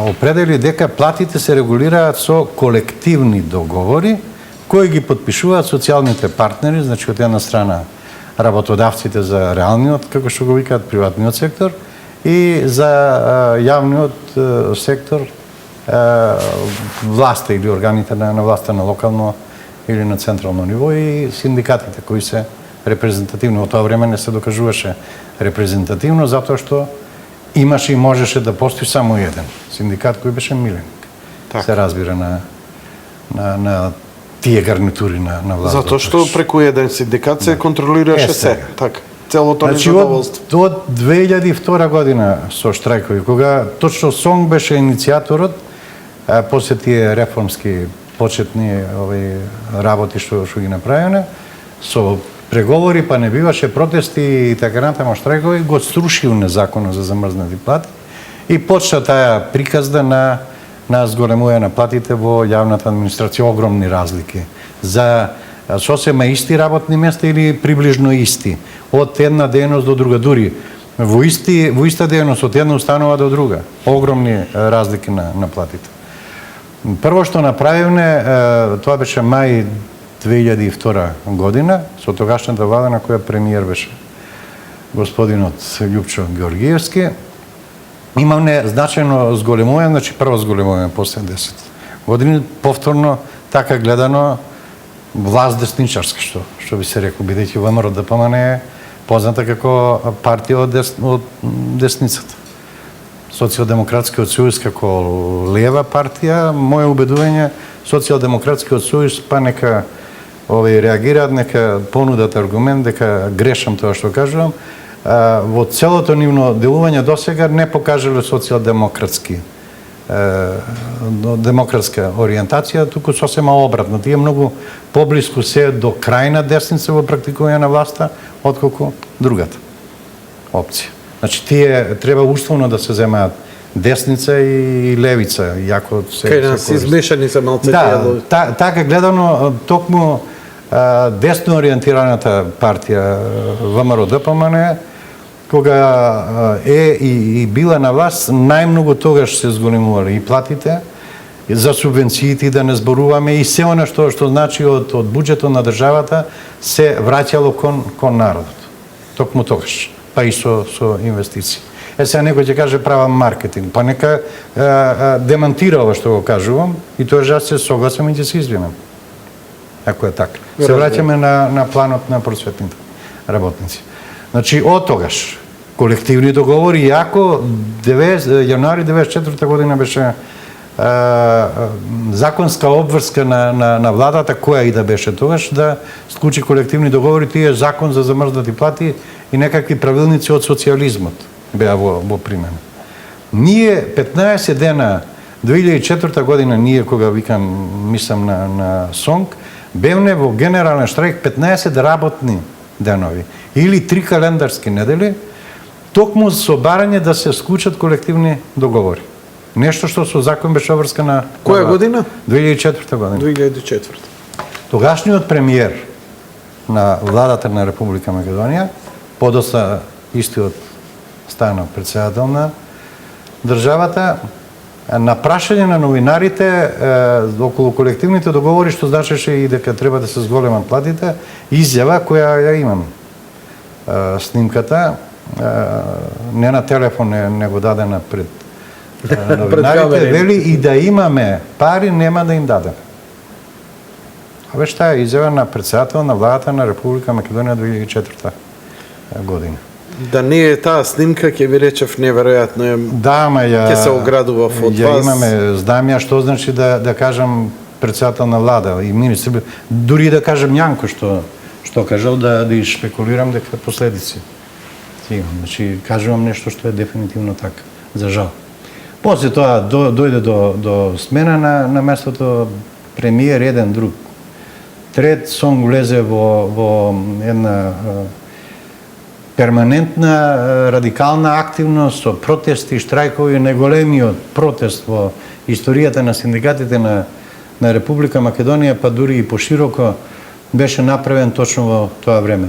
определи дека платите се регулираат со колективни договори кои ги подпишуваат социјалните партнери, значи од една страна работодавците за реалниот, како што го викаат, приватниот сектор и за јавниот сектор, власта или органите на власта на локално или на централно ниво и синдикатите кои се репрезентативни. Во тоа време не се докажуваше репрезентативно затоа што имаше и можеше да постои само еден синдикат кој беше миленик. Так. Се разбира на тие гарнитури на власт. Затоа што преку еден синдикат се контролираше се. Така. Целото незадоволство. До 2002 година со штрајкови, кога точно СОНК беше иницијаторот, после тие реформски почетни работи што ги направене, со преговори, па не биваше протести и така натаму штрајкови, го срушил законот за замрзнати плати и почна таа приказда на зголемување на платите во јавната администрација, огромни разлики. За сосема исти работни места или приближно исти, од една дејност до друга, дури во иста дејност од една установа до друга, огромни разлики на платите. Прво што направивме, тоа беше мај 2002 година, со тогашната влада на која премиер беше господинот Љупчо Георгиевски, имавме значајно зголемување, значи прво зголемување после 10 години, повторно така гледано власт десничарска, што би се реко, бидејќи ВМРО ДПМН е позната како партија од десницата. Социјалдемократскиот сојуз како лева партија, моје убедување, Социјалдемократскиот сојуз па нека реагираат, нека понудат аргумент дека грешам тоа што кажувам, во целото нивно делување досега не покажале социјалдемократска ориентација, туку сосема обратно. Тие многу поблиску се до крајна десница во практикување на власта, отколку другата опција. Значи, тие треба уставно да се земаат десница и левица, иако се Кај нас измешани се малце тие. Да, така гледано, токму десно ориентираната партија ВМРО ДПМН, кога е и била на власт, најмногу тогаш се зголемувале и платите, за субвенциите да не зборуваме, и се она што значи од буџетот на државата се враќало кон народот. Токму тогаш, па и со инвестиции. Сега некој ќе каже правам маркетинг, па нека демантира ова што го кажувам, и тоа жа се согласам и ќе се извинам. Ако е така. Се враќаме на планот на просветните работници. Значи, од тогаш, колективни договори, иако јануари 94 година беше законска обврска на владата, која и да беше тогаш, да склучи колективни договори, тие закон за замрзнати плати и некакви правилници од социјализмот беа во примена. Ние 15 дена 2004 година, ние кога мислам на СОНК, бевне во генерален штрајк 15 работни денови или 3 календарски недели, токму со барање да се склучат колективни договори. Нешто што со закон беше обврскана. Која година? 2004 година. 2004. Тогашниот премиер на владата на Република Македонија, подоцна истиот стана председател на државата, на прашање на новинарите околу колективните договори, што значеше и дека треба да се зголемат платите, изјава која ја имам снимката, не на телефон, не го дадена пред новинарите, вели и да имаме пари, нема да им дадеме. А таа е изјава на председател на владата на Република Македонија 2004 година. Да не е таа снимка, ќе ви речев неверојатно е. Да, ама ќе се оградував од ја вас. имаме, знам ја што значи да кажам председател на влада и министр, дури да кажам Јанко што кажал, да и шпекулирам дека последици. Значи, кажувам нешто што е дефинитивно така, за жал. После тоа дојде до смена на местото премиер, еден друг. Трет, СОНК влезе во една перманентна радикална активност со протести, штрајкови, најголемиот протест во историјата на синдикатите на Република Македонија, па дури и пошироко, беше направен точно во тоа време,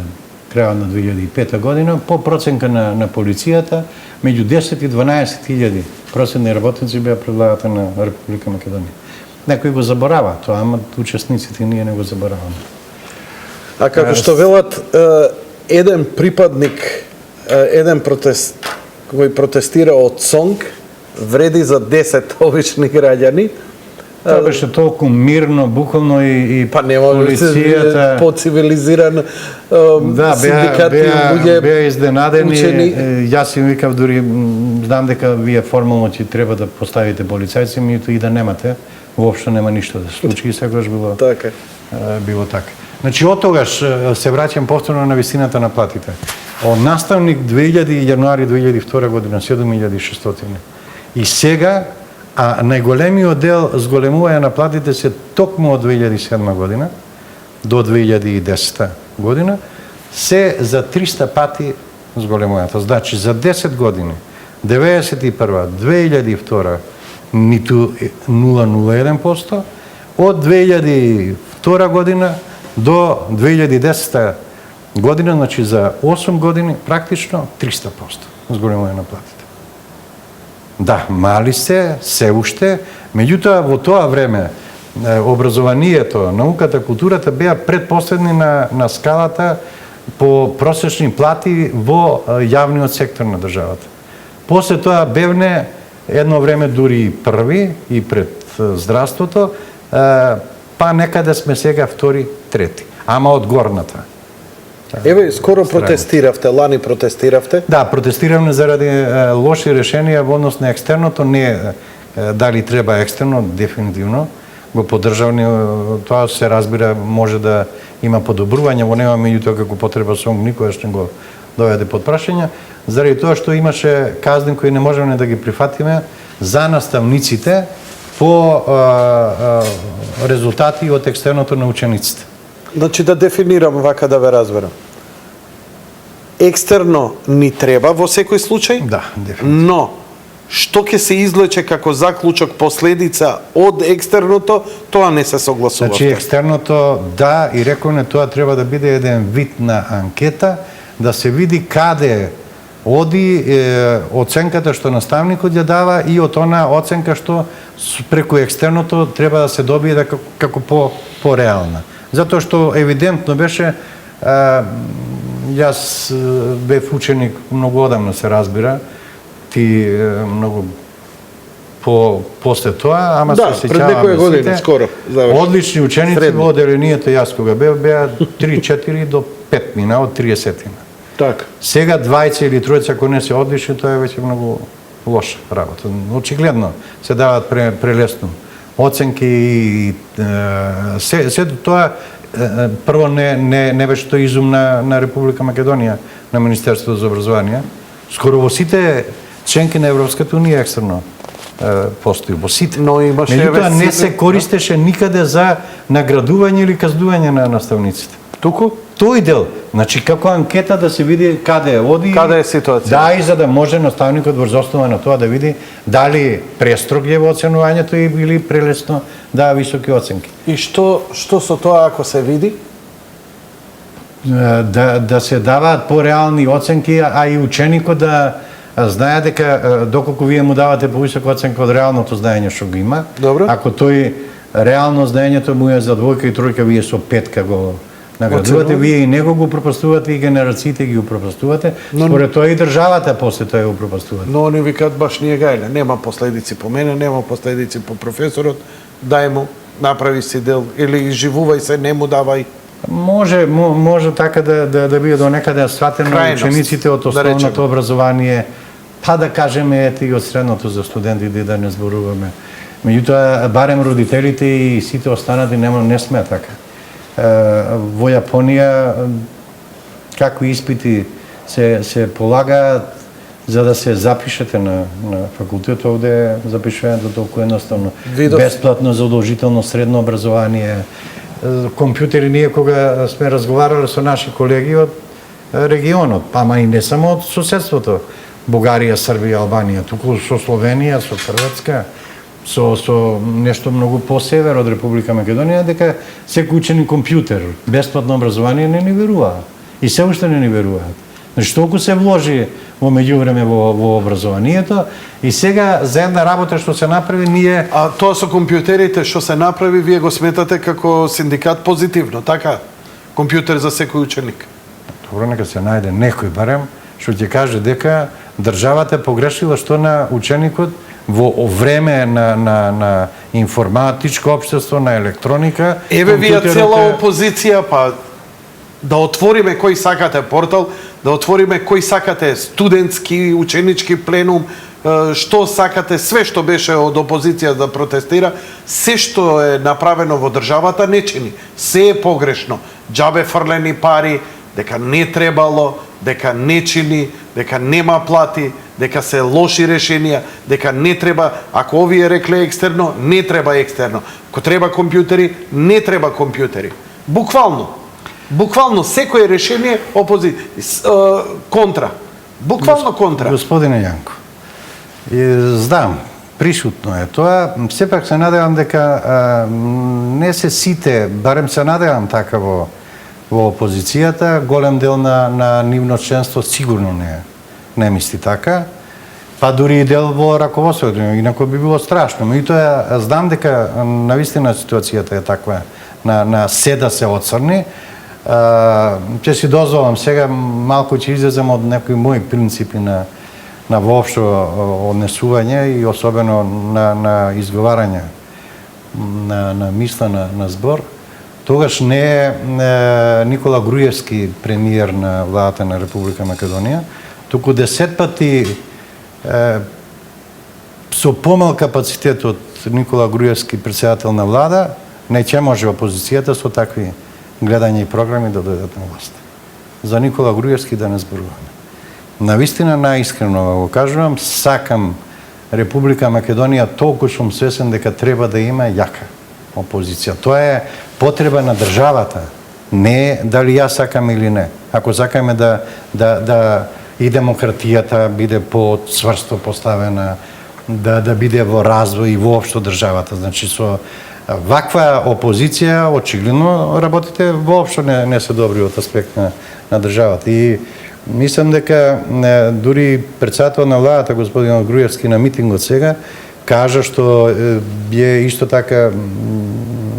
крајот на 2005 година, по проценка на полицијата, меѓу 10 и 12 хиљади просветни работници беа пред владата на Република Македонија. Некои го заборава тоа, ама учесниците ние не го забораваме. А како што велат, еден припадник, еден кој протестира од СОНК, вреди за 10 обични граѓани. Тоа беше толку мирно, буквално и па нема полицијата по-цивилизиран синдикати, луѓе беа изненадени. учени. Јас им викав, дури знам дека вие формално ќе треба да поставите полицајци, меѓутоа и да немате, воопшто нема ништо да се случи, и секогаш било така. Било така. Значи, од тогаш се враќам повторно на висината на платите. Од наставник јануари 2002 година 7600. И сега, а најголемиот дел зголемување на платите се токму од 2007 година до 2010 година, се за 300 пати зголемувањето. Значи, за 10 години, 91, 2002, ниту 0,01%, од 2002 година до 2010 година, значи за 8 години, практично 300% зголемување на платите. Да, мали се уште, меѓутоа во тоа време образованието, науката, културата беа предпоследни на скалата по просечни плати во јавниот сектор на државата. После тоа бевне едно време дури и први и пред здравството, па некаде сме сега втори, трети. Ама од горната. Еве, скоро протестиравте, лани протестиравте. Да, протестираме заради лоши решенија во однос на екстерното, не дали треба екстерно, дефинитивно. Го поддржавни, тоа се разбира, може да има подобрување во него, меѓутоа како потреба сонг никогаш не го доведе под прашање, заради тоа што имаше казни кои не можеме да ги прифатиме за наставниците по резултати од екстерното на учениците. Значи да дефинирам вака да ве разберам. Екстерно ни треба во секој случај, Да, дефинитивно. но што ќе се извлече како заклучок последица од екстерното, тоа не се согласува. Значи екстерното, да, и рековме, тоа треба да биде еден вид на анкета, да се види каде оди оценката што наставникот ја дава и од она оценка што преку екстерното треба да се добие да како по-реална. Затоа што евидентно беше, јас бев ученик многу одамна, се разбира, ти многу после тоа, ама Да, се пред сеќаваме некоја година, сите. скоро, заврши. Одлични ученици Средно. во оделението јас кога беа 3-4 до 5 мина од 30. Така. Сега двајца или тројца ако не се одлични, тоа е веќе многу лоша работа. Очигледно се дават прелесно оценки и се тоа прво не беше тоа изум на Република Македонија, на Министерството за образование. Скоро во сите членки на Европската унија екстерно постои, во сите. Но имаше Меѓутоа не сите- се користеше никаде за наградување или казнување на наставниците. Туку? Тој дел, значи како анкета да се види каде оди. Каде е ситуација? Да, и за да може наставникот врз основа на тоа да види дали престрог е во оценувањето или прелесно дава високи оценки. И што со тоа ако се види? Да се даваат пореални оценки, а и ученикот да знае дека доколку вие му давате повисока оценка од реалното знаење што го има, Добро. ако тој реално знаењето му е за двојка и тројка, вие со петка го наградувате, Оценувате. вие и него го пропастувате и генерациите ги упропастувате, Но- според тоа и државата после тоа ја упропастувате. Но они викаат баш ние гајле, нема последици по мене, нема последици по професорот, дај му, направи си дел, или живувај се, не му давај. Може така да биде до некаде сватено Крајност, учениците од да основното речеме. образование, па да кажеме ете и од средното за студентите да не зборуваме. Меѓутоа барем родителите и сите останати не сме така. Во Јапонија како испити се полагаат за да се запишете на факултет, овде запишувањето толку едноставно. Видов. Бесплатно задолжително средно образование, компјутери. Ние кога сме разговарале со наши колеги од регионот, ама и не само од соседството, Бугарија, Србија, Албанија, туку со Словенија, со Хрватска, со нешто многу по север од Република Македонија, дека секој учени компјутер, бесплатно образование не ни веруваат. И се уште не ни веруваат. Значи, толку се вложи во меѓувреме во образованието и сега за една работа што се направи ние. А тоа со компјутерите што се направи, вие го сметате како синдикат позитивно, така? Компјутер за секој ученик. Добро, нека се најде некој барем што ќе каже дека државата погрешила што на ученикот во време на информатичко општество, на електроника. Еве вие компјутерот цела е- опозиција, па да отвориме кој сакате портал, да отвориме кој сакате студентски, ученички пленум, што сакате, све што беше од опозиција да протестира, се што е направено во државата не чини. Се е погрешно. Џабе фрлени пари, дека не требало, дека не чини, дека нема плати, дека се лоши решенија, дека не треба, ако овие рекле екстерно, не треба екстерно. Ако треба компјутери, не треба компјутери. Буквално. Буквално секое решение контра. Буквално контра. Господине Јанко, знам, присутно е тоа, сепак се надевам дека не се сите, барем се надевам така во опозицијата, голем дел на нивно членство сигурно не мисли така, па дури и дел во раководството, инако би било страшно. Меѓутоа, знам дека навистина ситуацијата е таква, на се да се оцрни. Ќе си дозволам сега, малку ќе излезам од некои мои принципи на воопшто однесување и особено на изговарање на мисла на збор. Тогаш не е Никола Груевски премиер на владата на Република Македонија, туку 10 пати со помал капацитет од Никола Груевски председател на влада, не ќе може опозицијата со такви гледања и програми да дојдат на власт. За Никола Груевски да не зборуваме. Навистина, најискрено го кажувам, сакам Република Македонија, толку сум свесен дека треба да има јака опозиција. Тоа е потреба на државата, не дали јас сакам или не. Ако сакаме да и демократијата биде по-цврсто поставена, да биде во развој и воопшто државата. Значи, со ваква опозиција, очигледно, работите воопшто не се добри од аспект на државата. И мислам дека дури председател на владата, господин Груевски, на митингот сега, кажа што е исто така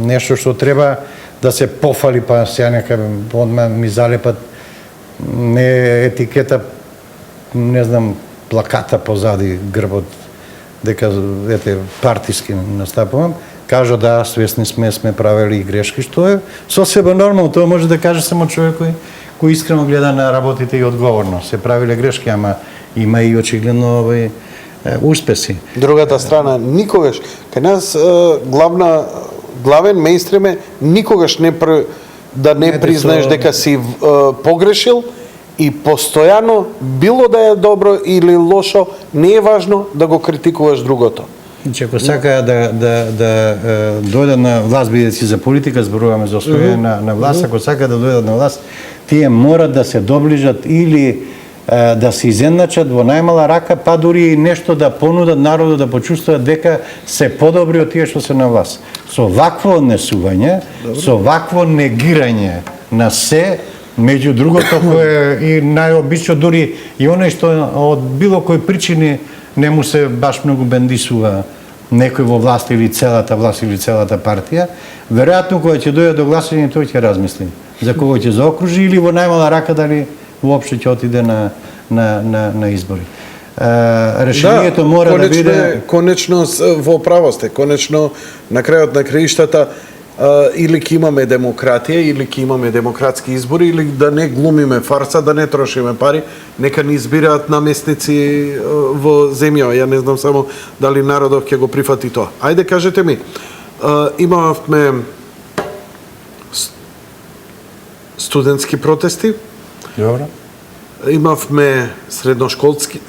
нешто што треба да се пофали, па сега нека одма ми залепат не етикета, не знам, плаката позади грбот, дека ете партиски настапувам, кажа да, свесни сме правили и грешки, што е сосема нормално, тоа може да каже само човек кој искрено гледа на работите и одговорно. Се правиле грешки, ама има и очигледно успеси. Другата страна, никогаш, кај нас главен мејнстрим е никогаш да не признаеш дека си погрешил и постојано, било да е добро или лошо, не е важно да го критикуваш другото. Че ако сака да дојдат на власт, бидејќи за политика зборуваме за освојување на власт, ако сака да дојдат на власт, тие мора да се доближат или да се изедначат во најмала рака, па дури нешто да понудат народот да почувствуваат дека се подобри од тие што се на власт. Со вакво однесување, со вакво негирање на се, меѓу другото кое и најобично дури и оној што од било кои причини не му се баш многу бендисува некој во власт или целата власт или целата партија, веројатно кога ќе дојде до гласање тој ќе размисли за кого ќе заокружи или во најмала рака дали воопшто ќе отиде на избори. Решението мора да биде конечно во право сте, конечно на крајот на краиштата или ќе имаме демократија, или ќе имаме демократски избори, или да не глумиме фарса, да не трошиме пари, нека ни избираат наместници во земја. Ја не знам само дали народот ќе го прифати тоа. Ајде, кажете ми, имавме студентски протести, Добро. имавме средношколски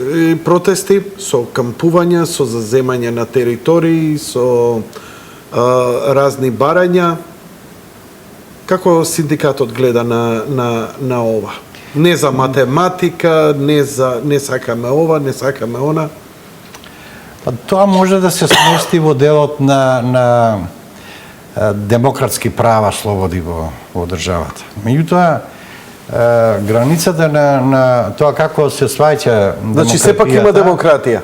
протести со кампувања, со заземање на територии, со разни барања. Како синдикатот гледа на ова? Не за математика, не сакаме ова, не сакаме она. Па тоа може да се смести во делот на демократски права, слободи во државата. Меѓутоа, границата на тоа како се сваќа демократијата... Значи, сепак има демократија.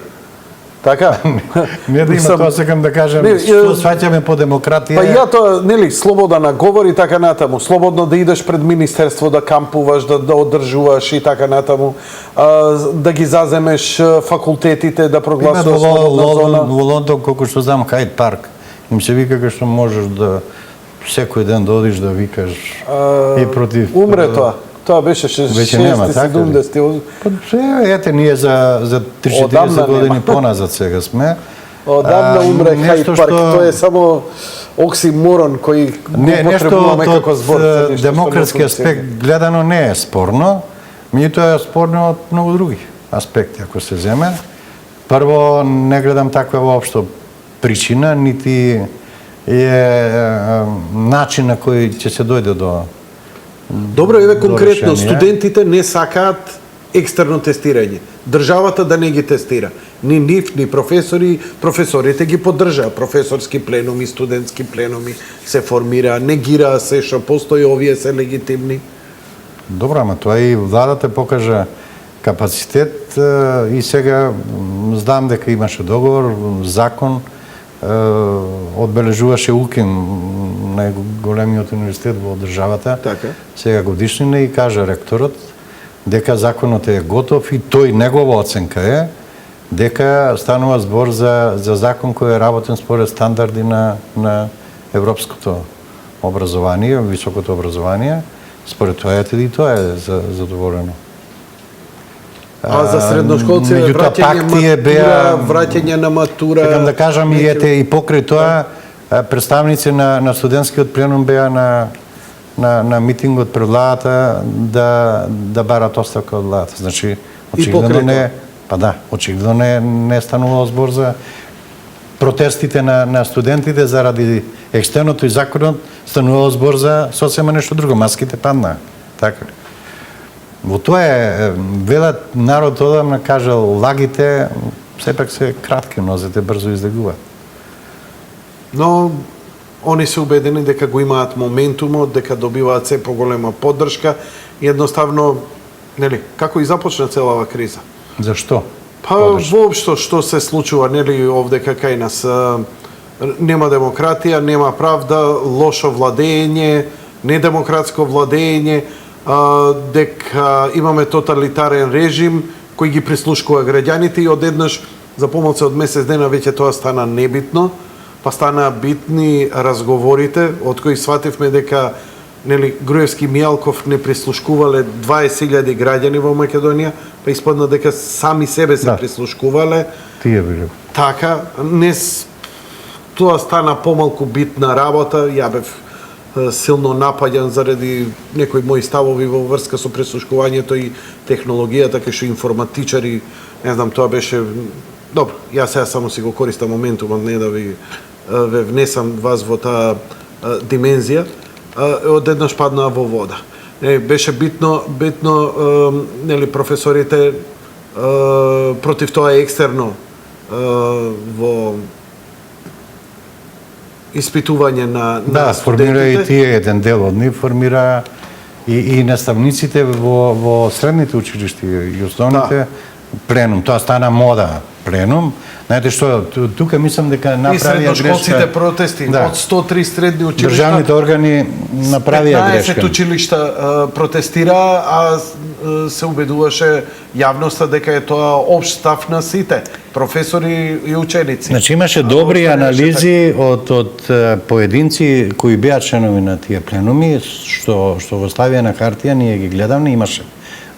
Така? Не да има, тоа сакам да кажем, што сваќаме по демократија. Па ја тоа, нели, слобода на говор и така натаму, слободно да идеш пред министерство, да кампуваш, да одржуваш и така натаму, да ги заземеш факултетите, да прогласуваш слободна зона. Во Лондон, колку што знам, Хайд парк, им се вика кај што можеш да секој ден да одиш да викаш и против... Умре тоа. Тоа беше 60-70. Ете, ние за 30-40 години поназад сега сме. Одамна умре Хайд парк. Тоа е само оксиморон кој потребуваме како збор. Нешто од демократски аспект гледано не е спорно, меѓутоа е спорно од многу други аспекти, ако се земе. Прво, не гледам таква воопшто причина, нити е начин на кој ќе се дојде до... Добро, еве конкретно, студентите не сакаат екстерно тестирање. Државата да не ги тестира. Ни нив, ни професорите ги поддржаа. Професорски пленуми, студентски пленуми се формираа, негираа се што постои, овие се легитимни. Добро, ама тоа и владата покажа капацитет и сега знам дека имаше договор, закон, одбележуваше УКИМ, најголемиот универзитет во државата, така. Сега годишнина и кажа ректорот дека законот е готов и тој негова оценка е дека станува збор за закон кој е работен според стандарди на европското образование, високото образование, според тоа и тоа е задоволено. А за средношколци Меѓутоа, пак тие беа враќање на матура. Сакам да кажам и ете и покрај тоа представници на студентскиот пленум беа на митингот пред владата да барат оставка од владата. Значи очигледно не, па да, очигледно не станува збор за протестите на студентите заради екстерното и законот, станува збор за сосема нешто друго, маските паднаа. Така ли? Во тоа е, велат народ одамна кажал, лагите сепак се кратки, нозете брзо излегуваат. Но они се убедени дека го имаат моментумот, дека добиваат се поголема поддршка и едноставно, нели, како и започна целава криза. Зашто? Па воопшто што се случува, нели, овдека кај нас, нема демократија, нема правда, лошо владење, недемократско владење, дека имаме тоталитарен режим кој ги прислушкува граѓаните и одеднаш за помалку од месец дена веќе тоа стана небитно, па стана битни разговорите, од кои свативме дека нели Груевски Мијалков не прислушкувале 20.000 граѓани во Македонија, па испадна дека сами себе се прислушкувале. Тие биле. Така, тоа стана помалку битна работа, ја бев силно напаѓан заради некои мои ставови во врска со прислушкувањето и технологијата, кај што информатичари, не знам, тоа беше добро. Јас сега само си го користам моментумот, не да ви внесам вас во таа димензија. Одеднаш паднаа во вода. Беше битно нели професорите против тоа екстерно во испитување на да, формира и тие еден дел од нив, формира и наставниците во средните училишти и основните пленум. Тоа стана мода пленум. Знаете што, тука мислам дека направија грешка. И средношколците протести од 103 средни училишта. Државните органи направија грешка. 15 училишта протестираа, а се убедуваше јавноста дека е тоа општ став на сите, професори и ученици. Значи имаше добри анализи од поединци кои беа членови на тие пленуми, што го ставија на хартија, ние ги гледавме, имаше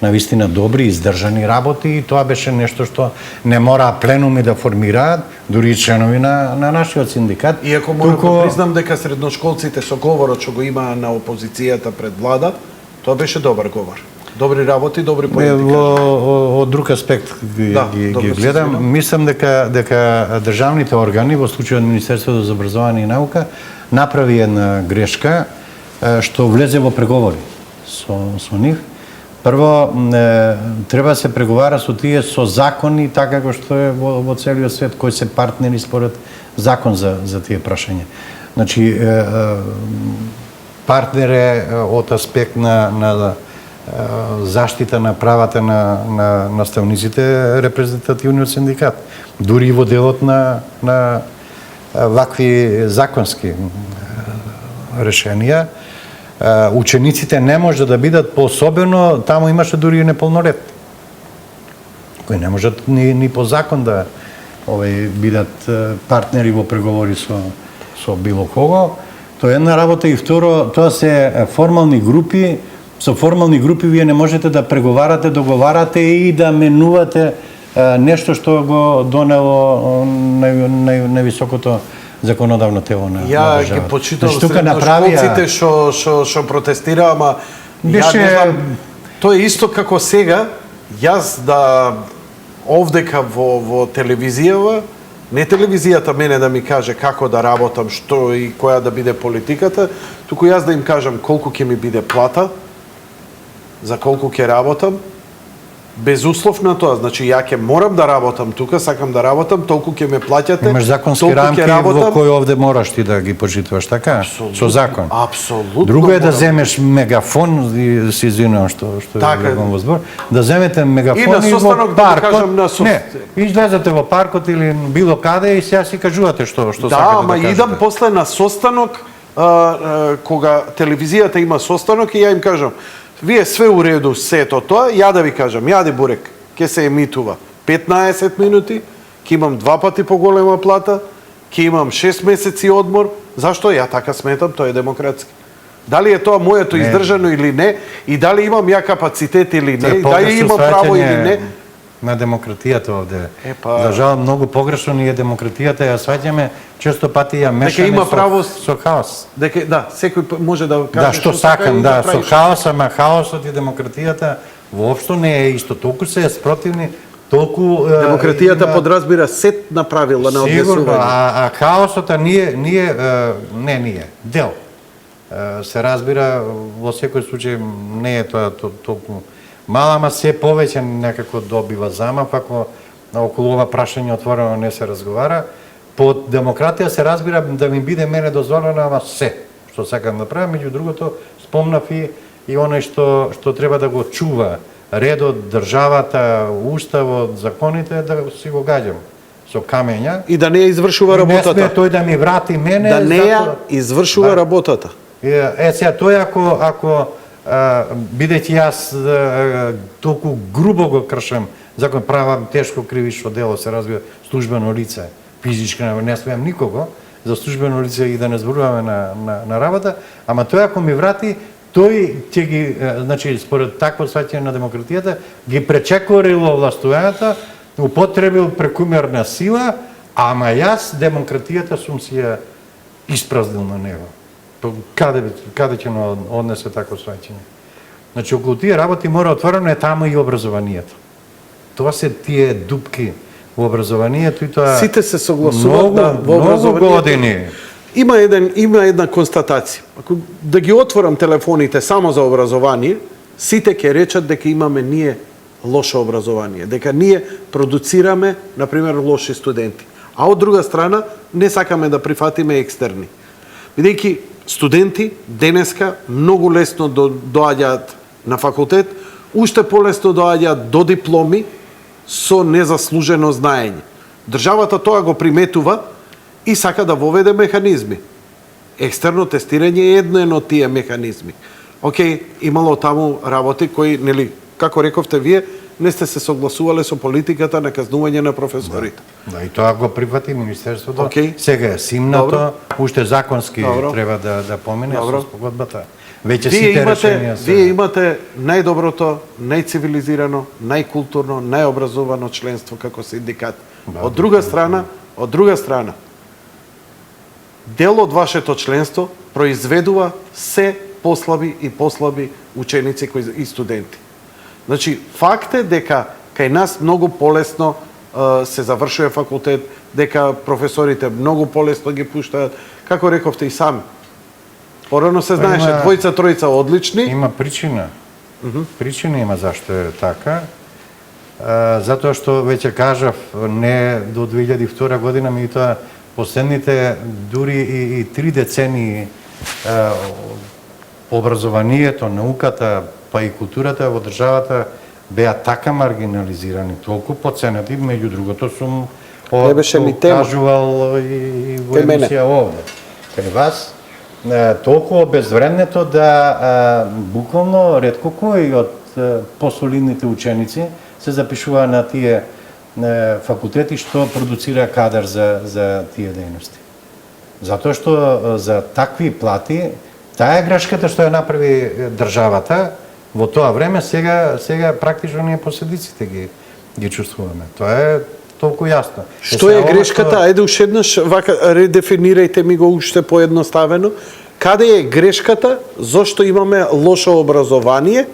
навистина добри, издржани работи и тоа беше нешто што не мора пленуми да формираат, дури и членови на нашиот синдикат. Иако морам да признам дека средношколците со говорот што го имаа на опозицијата пред влада, тоа беше добар говор. Добри работи, добри политика. Од друг аспект ги гледам, мислам дека државните органи, во случајот Министерството за образование и наука, направи една грешка што влезе во преговори со нив. Прво, треба да се преговара со тие со закони, така како што е во целиот свет, кои се партнери според закон за тие прашања. Значи, партнер е од аспект на заштита на правата на наставниците, репрезентативниот синдикат. Дури и во делот на вакви законски решенија, учениците не може да бидат пособено, таму имаше дури и неполнолетни, кои не можат ни по закон да бидат партнери во преговори со било кого. Тоа е една работа и второ, тоа се формални групи. Со формални групи вие не можете да преговарате, договарате и да менувате нешто што го донело највисокото законодавно тело на државата. Ја ги почитам средношколците што протестираа, ама ја не знам, тоа е исто како сега, јас да овдека во телевизијава, не телевизијата мене да ми каже како да работам, што и која да биде политиката, туку јас да им кажам колку ќе ми биде плата, за колку ќе работам, без услов на тоа. Значи, ја ќе морам да работам тука, сакам да работам, толку ќе ме плаќате, имаш законски рамки во кои овде мораш ти да ги почитуваш, така? Абсолютно, со закон. Апсолутно. Друго е да земеш мегафон, и се извинувам што влегам во збор, да земете мегафон и во паркот. Не, излезете во паркот или било каде и сега си кажувате што сакате да кажете. Да, ама идам после на состанок, кога телевизијата има состанок и ја им кажам, вие све уреду сето тоа, ја да ви кажам, јаде бурек, ќе се емитува 15 минути, ќе имам 2 пати поголема плата, ќе имам 6 месеци одмор. Зашто? Ја така сметам, тоа е демократски. Дали е тоа моето издржано или не, и дали имам ја капацитет или не, и дали имам право или не. На демократијата овде. Епа. За жал, многу погрешно ни е демократијата, ја сваќаме често пати ја мешаме има право со хаос. Дека да, секој може да каже Да, што сакам, да, со хаос, ама хаосот и демократијата воопшто не е исто. Толку се спротивни, толку демократијата подразбира сет на правила на сигурно, однесување. а хаосот дел. Се разбира, во секој случај не е тоа толку мала, ама се повеќе некако добива замав, ако околу ова прашање отворено не се разговара. Под демократија се разбира да ми биде мене дозволено, ама се што сакам да правам, меѓу другото спомнав и оној што треба да го чува редот, државата, уставот, законите, да си го гаѓам со камења. И да не ја извршува Не работата. сме тој да ми врати мене. Да не ја извршува работата. Сега тој ако бидејќи јас толку грубо го кршам закон, правам тешко кривично дело, се разбира, службено лице, физички не смеам никого за службено лице и да не зборуваме на работа, ама тој ако ми врати, тој ќе ги, значи, според такво сваќање на демократијата, ги пречекорил овластувањата, употребил прекумерна сила, ама јас демократијата сум си ја испразнил на него. Каде ќе не однесе такво сваќање? Значи, околу тие работи мора отворено е таму и образованието. Тоа се тие дупки во образованието и тоа Сите се согласуваат во многу образованието. години. Има една констатација. Ако да ги отворам телефоните само за образование, сите ќе речат дека имаме ние лошо образование, дека ние продуцираме, на пример, лоши студенти. А од друга страна, не сакаме да прифатиме екстерни. Бидејќи студенти денеска многу лесно доаѓаат на факултет, уште полесно доаѓаат до дипломи со незаслужено знаење. Државата тоа го приметува и сака да воведе механизми. Екстерно тестирање е едно од тие механизми. Океј, имало таму работи кои, нели, како рековте вие, не сте се согласувале со политиката на казнување на професорите. Да, и тоа го прифати Министерството. Океј. Сега е симнато, Добро. уште законски Добро. треба да помине Добро. со спогодбата. Веќе сите решенија се... Вие имате најдоброто, најцивилизирано, најкултурно, најобразовано членство како синдикат. Од друга страна, дел од вашето членство произведува се послаби и послаби ученици и студенти. Значи, факт е дека кај нас многу полесно се завршува факултет, дека професорите многу полесно ги пуштаат, како рековте и сами. Порано се знаеше, двојца, тројца одлични. Има причина. Причина има зашто е така. Затоа што веќе кажав, не до 2002 година, меѓутоа последните дури и 3 децении образованието, науката, па и културата во државата беа така маргинализирани, толку поценати, меѓу другото сум кажувал и во емисија овде. Кај вас, толку обезвреднето да буквално ретко кој од посолидните ученици се запишува на тие факултети што продуцира кадар за тие дејности. Затоа што за такви плати, таа е грешката што ја направи државата во тоа време, сега практично ние последиците ги чувствуваме. Тоа е толку јасно. Што е грешката? Ајде уште еднаш вака редефинирајте ми го уште поедноставено. Каде е грешката? Зошто имаме лошо образование?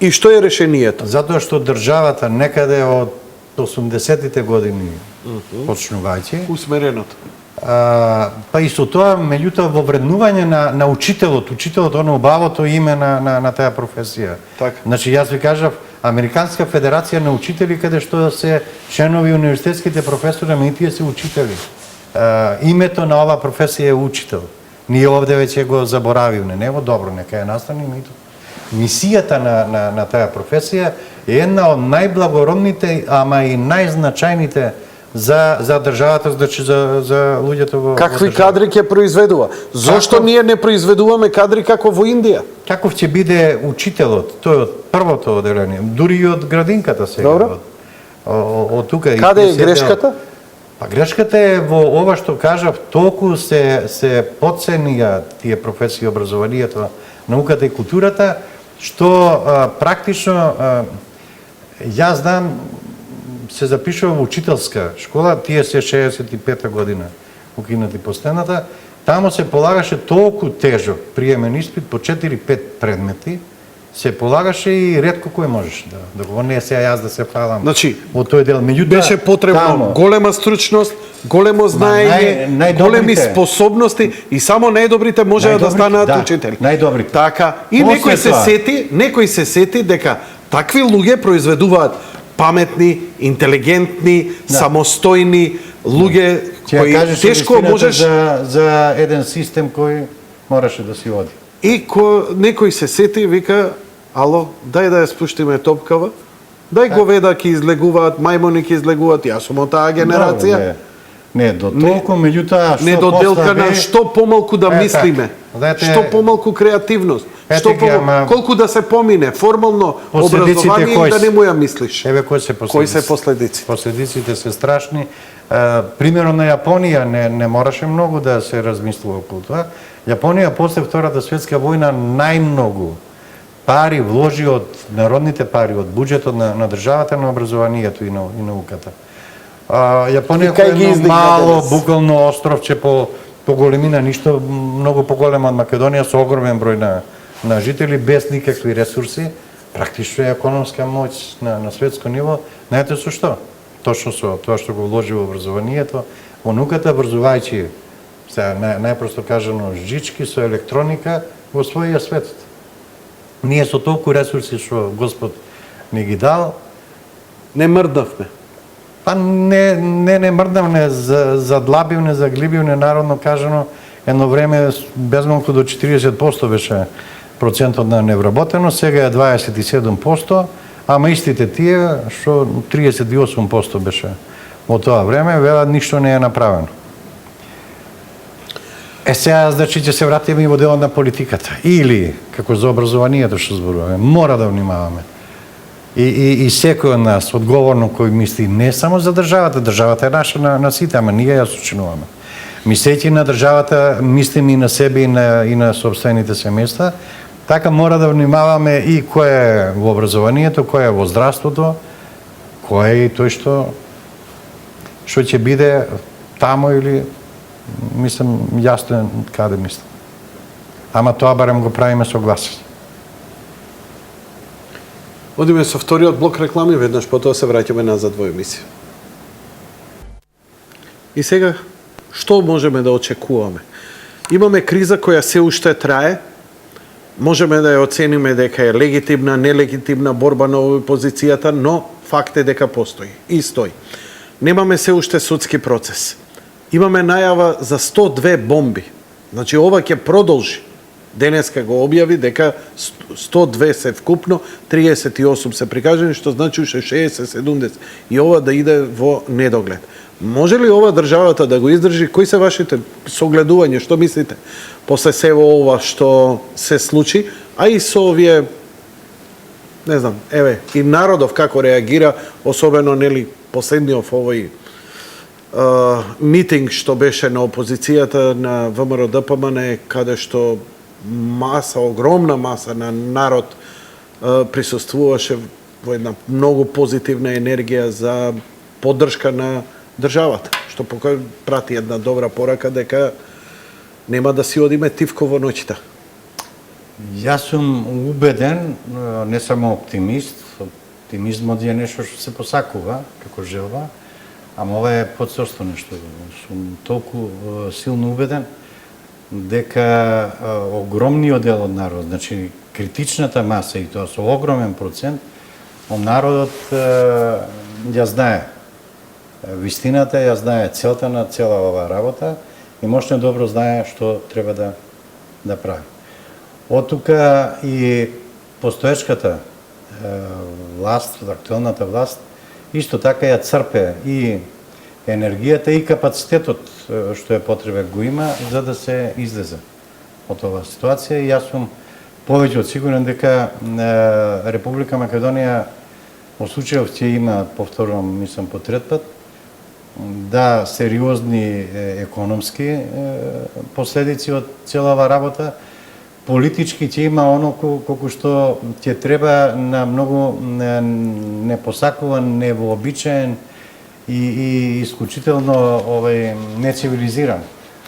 И што е решението? Затоа што државата некаде од 80-тите години почнувајќи Усмереното. Па и со тоа, меѓутоа, во вреднување на учителот, оно убавото име на таа професија. Така. Значи, јас ви кажав, Американска федерација на учители, каде што се членови универзитетските професори, ама и тие се учители. Името на оваа професија е учител. Ние овде веќе го заборавивме. Него добро, нека ја настани името. Мисијата на таа професија е една од најблагородните, ама и најзначајните за државата, значи за луѓето во Какви кадри ќе произведува? Зошто ние не произведуваме кадри како во Индија? Каков ќе биде учителот? Тој од првото оделение, дури и од градинката сега. Добро. Од тука. Каде е грешката? Па грешката е во ова што кажав, толку се подценија тие професии, образованието, науката и културата, што практично јас знам, се запишува во учителска школа, тие се 65-та година укинати последната, таму се полагаше толку тежок приемен испит по 4-5 предмети, се полагаше и ретко кој можеше да го не сега јас да се фалам Значи, во тој дел. Меѓутоа беше потребно голема стручност, големо знаење, големи способности и само најдобрите можеа да станат учители. Најдобрите. Така, и некој се сети дека такви луѓе произведуваат паметни, интелигентни, самостојни луѓе кои тешко можеш за еден систем кој мораше да си оди. И некој се сети и вика, ало, дај да ја спуштиме топкава, дај говеда ќе излегуваат, мајмуни ќе излегуваат, јас сум од таа генерација. Не, до толку, меѓутоа, што недоделкана, што помалку да мислиме, што помалку креативност, колку да се помине, формално образование и да не му ја мислиш. Еве кои се последици? Последиците се страшни. Примерно на Јапонија не мораше многу да се размислува околу тоа. Јапонија после Втората светска војна најмногу пари вложи од народните пари, од буџетот на државата на образованието и науката. Јапонија е мало, буквално островче по големина, ништо многу поголема од Македонија, со огромен број на жители, без никакви ресурси, практично е економска моќ на светско ниво. Знаете со што? Точно со тоа што го вложи во образованието, во науката, врзувајќи, најпросто кажано, жички со електроника во својия светот. Ние со толку ресурси што Господ ни ги дал, не мрдавме. Па не мрдавме, задлабивне, заглибивне, народно кажано, едно време безмалку до 40% беше процентот на невработеност, сега е 27%, ама истите тие што 38% беше во тоа време, велат ништо не е направено. Сега, значи, ќе се вратиме и во делот на политиката. Или, како за образованието што зборуваме, мора да внимаваме. И секој од нас, одговорно кој мисли не само за државата, државата е наша на сите, ама ние ја сочинуваме. Мислејќи на државата, мислим и на себе и на собствените семејства, така мора да внимаваме и кој е во образованието, кој е во здравството, кој е и тој што ќе биде тамо или, мислам, јасно каде мислам. Ама тоа барем го правиме согласни. Одиме со вториот блок реклами, веднаш потоа се враќаме назад во емисија. И сега, што можеме да очекуваме? Имаме криза која се уште трае, можеме да ја оцениме дека е легитимна, нелегитимна борба на опозицијата, но факт е дека постои и стои. Немаме се уште судски процес. Имаме најава за 102 бомби. Значи, ова ќе продолжи. Денеска го објави дека 102 се вкупно, 38 се прикажани, што значи уште 60-70. И ова да иде во недоглед. Може ли ова државата да го издржи? Кои се вашите согледувања? Што мислите? После сево ова што се случи, а и со овие, не знам, еве, и народов како реагира, особено, нели, последниот овој митинг што беше на опозицијата на ВМРО ДПМН, каде што маса, огромна маса на народ присуствуваше во една многу позитивна енергија за поддршка на државата, што прати една добра порака дека нема да си одиме тивко во ноќта. Јас сум убеден, не само оптимист, оптимизмот е нешто што се посакува како желба, ама ова е подсорство нешто. Сум толку силно убеден дека огромниот дел од народ, значи критичната маса и тоа со огромен процент, народот ја знае вистината, ја знае целта на цела оваа работа и мощно добро знае што треба да прави. Од тука и постоечката власт, актуелната власт, исто така ја црпе и енергијата и капацитетот што е потребен го има за да се излезе од оваа ситуација и јас сум повеќе од сигурен дека Република Македонија во случајов ќе има, повторувам, мислам по трет пат, да сериозни економски последици од цела ова работа. Политички ќе има оно колку што ќе треба на многу непосакуван, невообичаен и исклучително нецивилизиран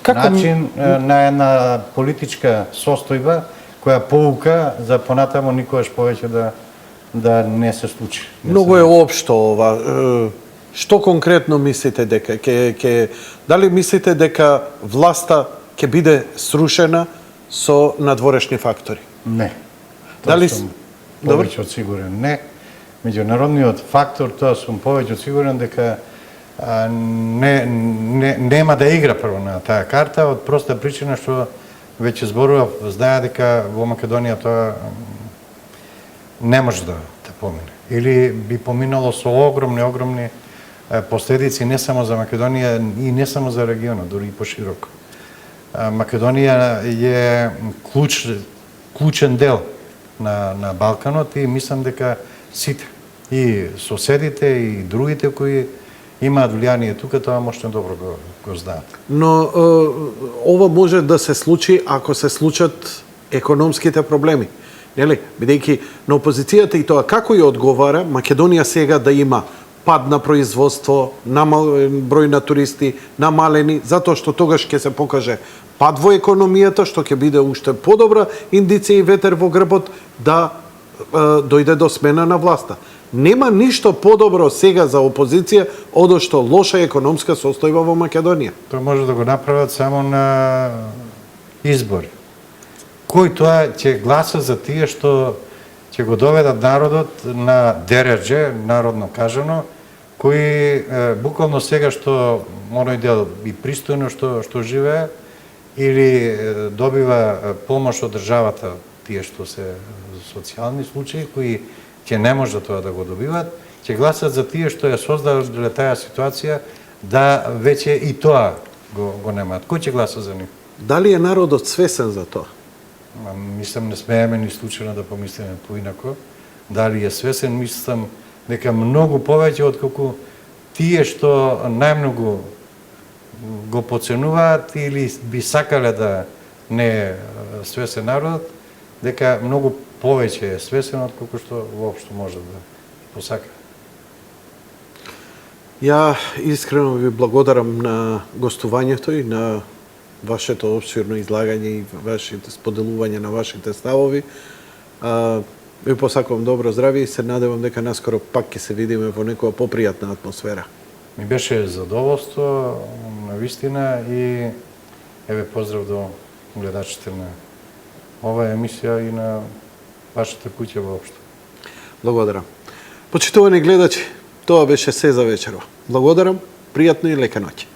начин на една политичка состојба која поука за понатамо никогаш повеќе да не се случи. Многу е општо ова. Што конкретно мислите дека дали мислите дека власта ќе биде срушена со надворешни фактори? Не. Дали Тоа сум Добро. повеќе од сигурен. Не. Меѓународниот фактор, тоа сум повеќе од сигурен дека нема да игра прво на таа карта, од проста причина што веќе зборував, знае дека во Македонија тоа не може да помине. Или би поминало со огромни последици не само за Македонија и не само за регионот, дури и пошироко. Македонија е клучен дел на Балканот и мислам дека сите, и соседите, и другите кои имаат влијание тука, тоа може добро го знаат. Но ова може да се случи ако се случат економските проблеми. Нели? Бидејќи на опозицијата и тоа како ја одговара Македонија сега да има пад на производство, намален број на туристи, намалени, затоа што тогаш ќе се покаже пад во економијата, што ќе биде уште подобра индиција и ветер во грбот да дојде до смена на власта. Нема ништо подобро сега за опозиција од што лоша економска состојба во Македонија. Тоа може да го направат само на избори. Кој тоа ќе гласа за тие што ќе го доведат народот на дередже, народно кажано, кои буквално сега што оној дел и пристојно што живее или добива помош од државата, тие што се социјални случаи кои ќе не може тоа да го добиват, ќе гласат за тие што ја создале таа ситуација да веќе и тоа го немаат. Кој ќе гласа за нив? Дали е народот свесен за тоа? Мислам, не смееме ни случајно да помислиме поинако. Дали е свесен, мислам дека многу повеќе отколку тие што најмногу го поценуваат или би сакале да не е свесен народ, дека многу повеќе е свесен отколку што воопшто може да посака. Ја искрено ви благодарам на гостувањето и на вашето обширно излагање и вашите споделување на вашите ставови. Ви посакувам добро здравје и се надевам дека наскоро пак ќе се видиме во некоја попријатна атмосфера. Ми беше задоволство, навистина, и еве поздрав до гледачите на оваа емисија и на вашата куќа воопшто. Благодарам. Почитувани гледачи, тоа беше се за вечерва. Благодарам, пријатно и лека ноќ.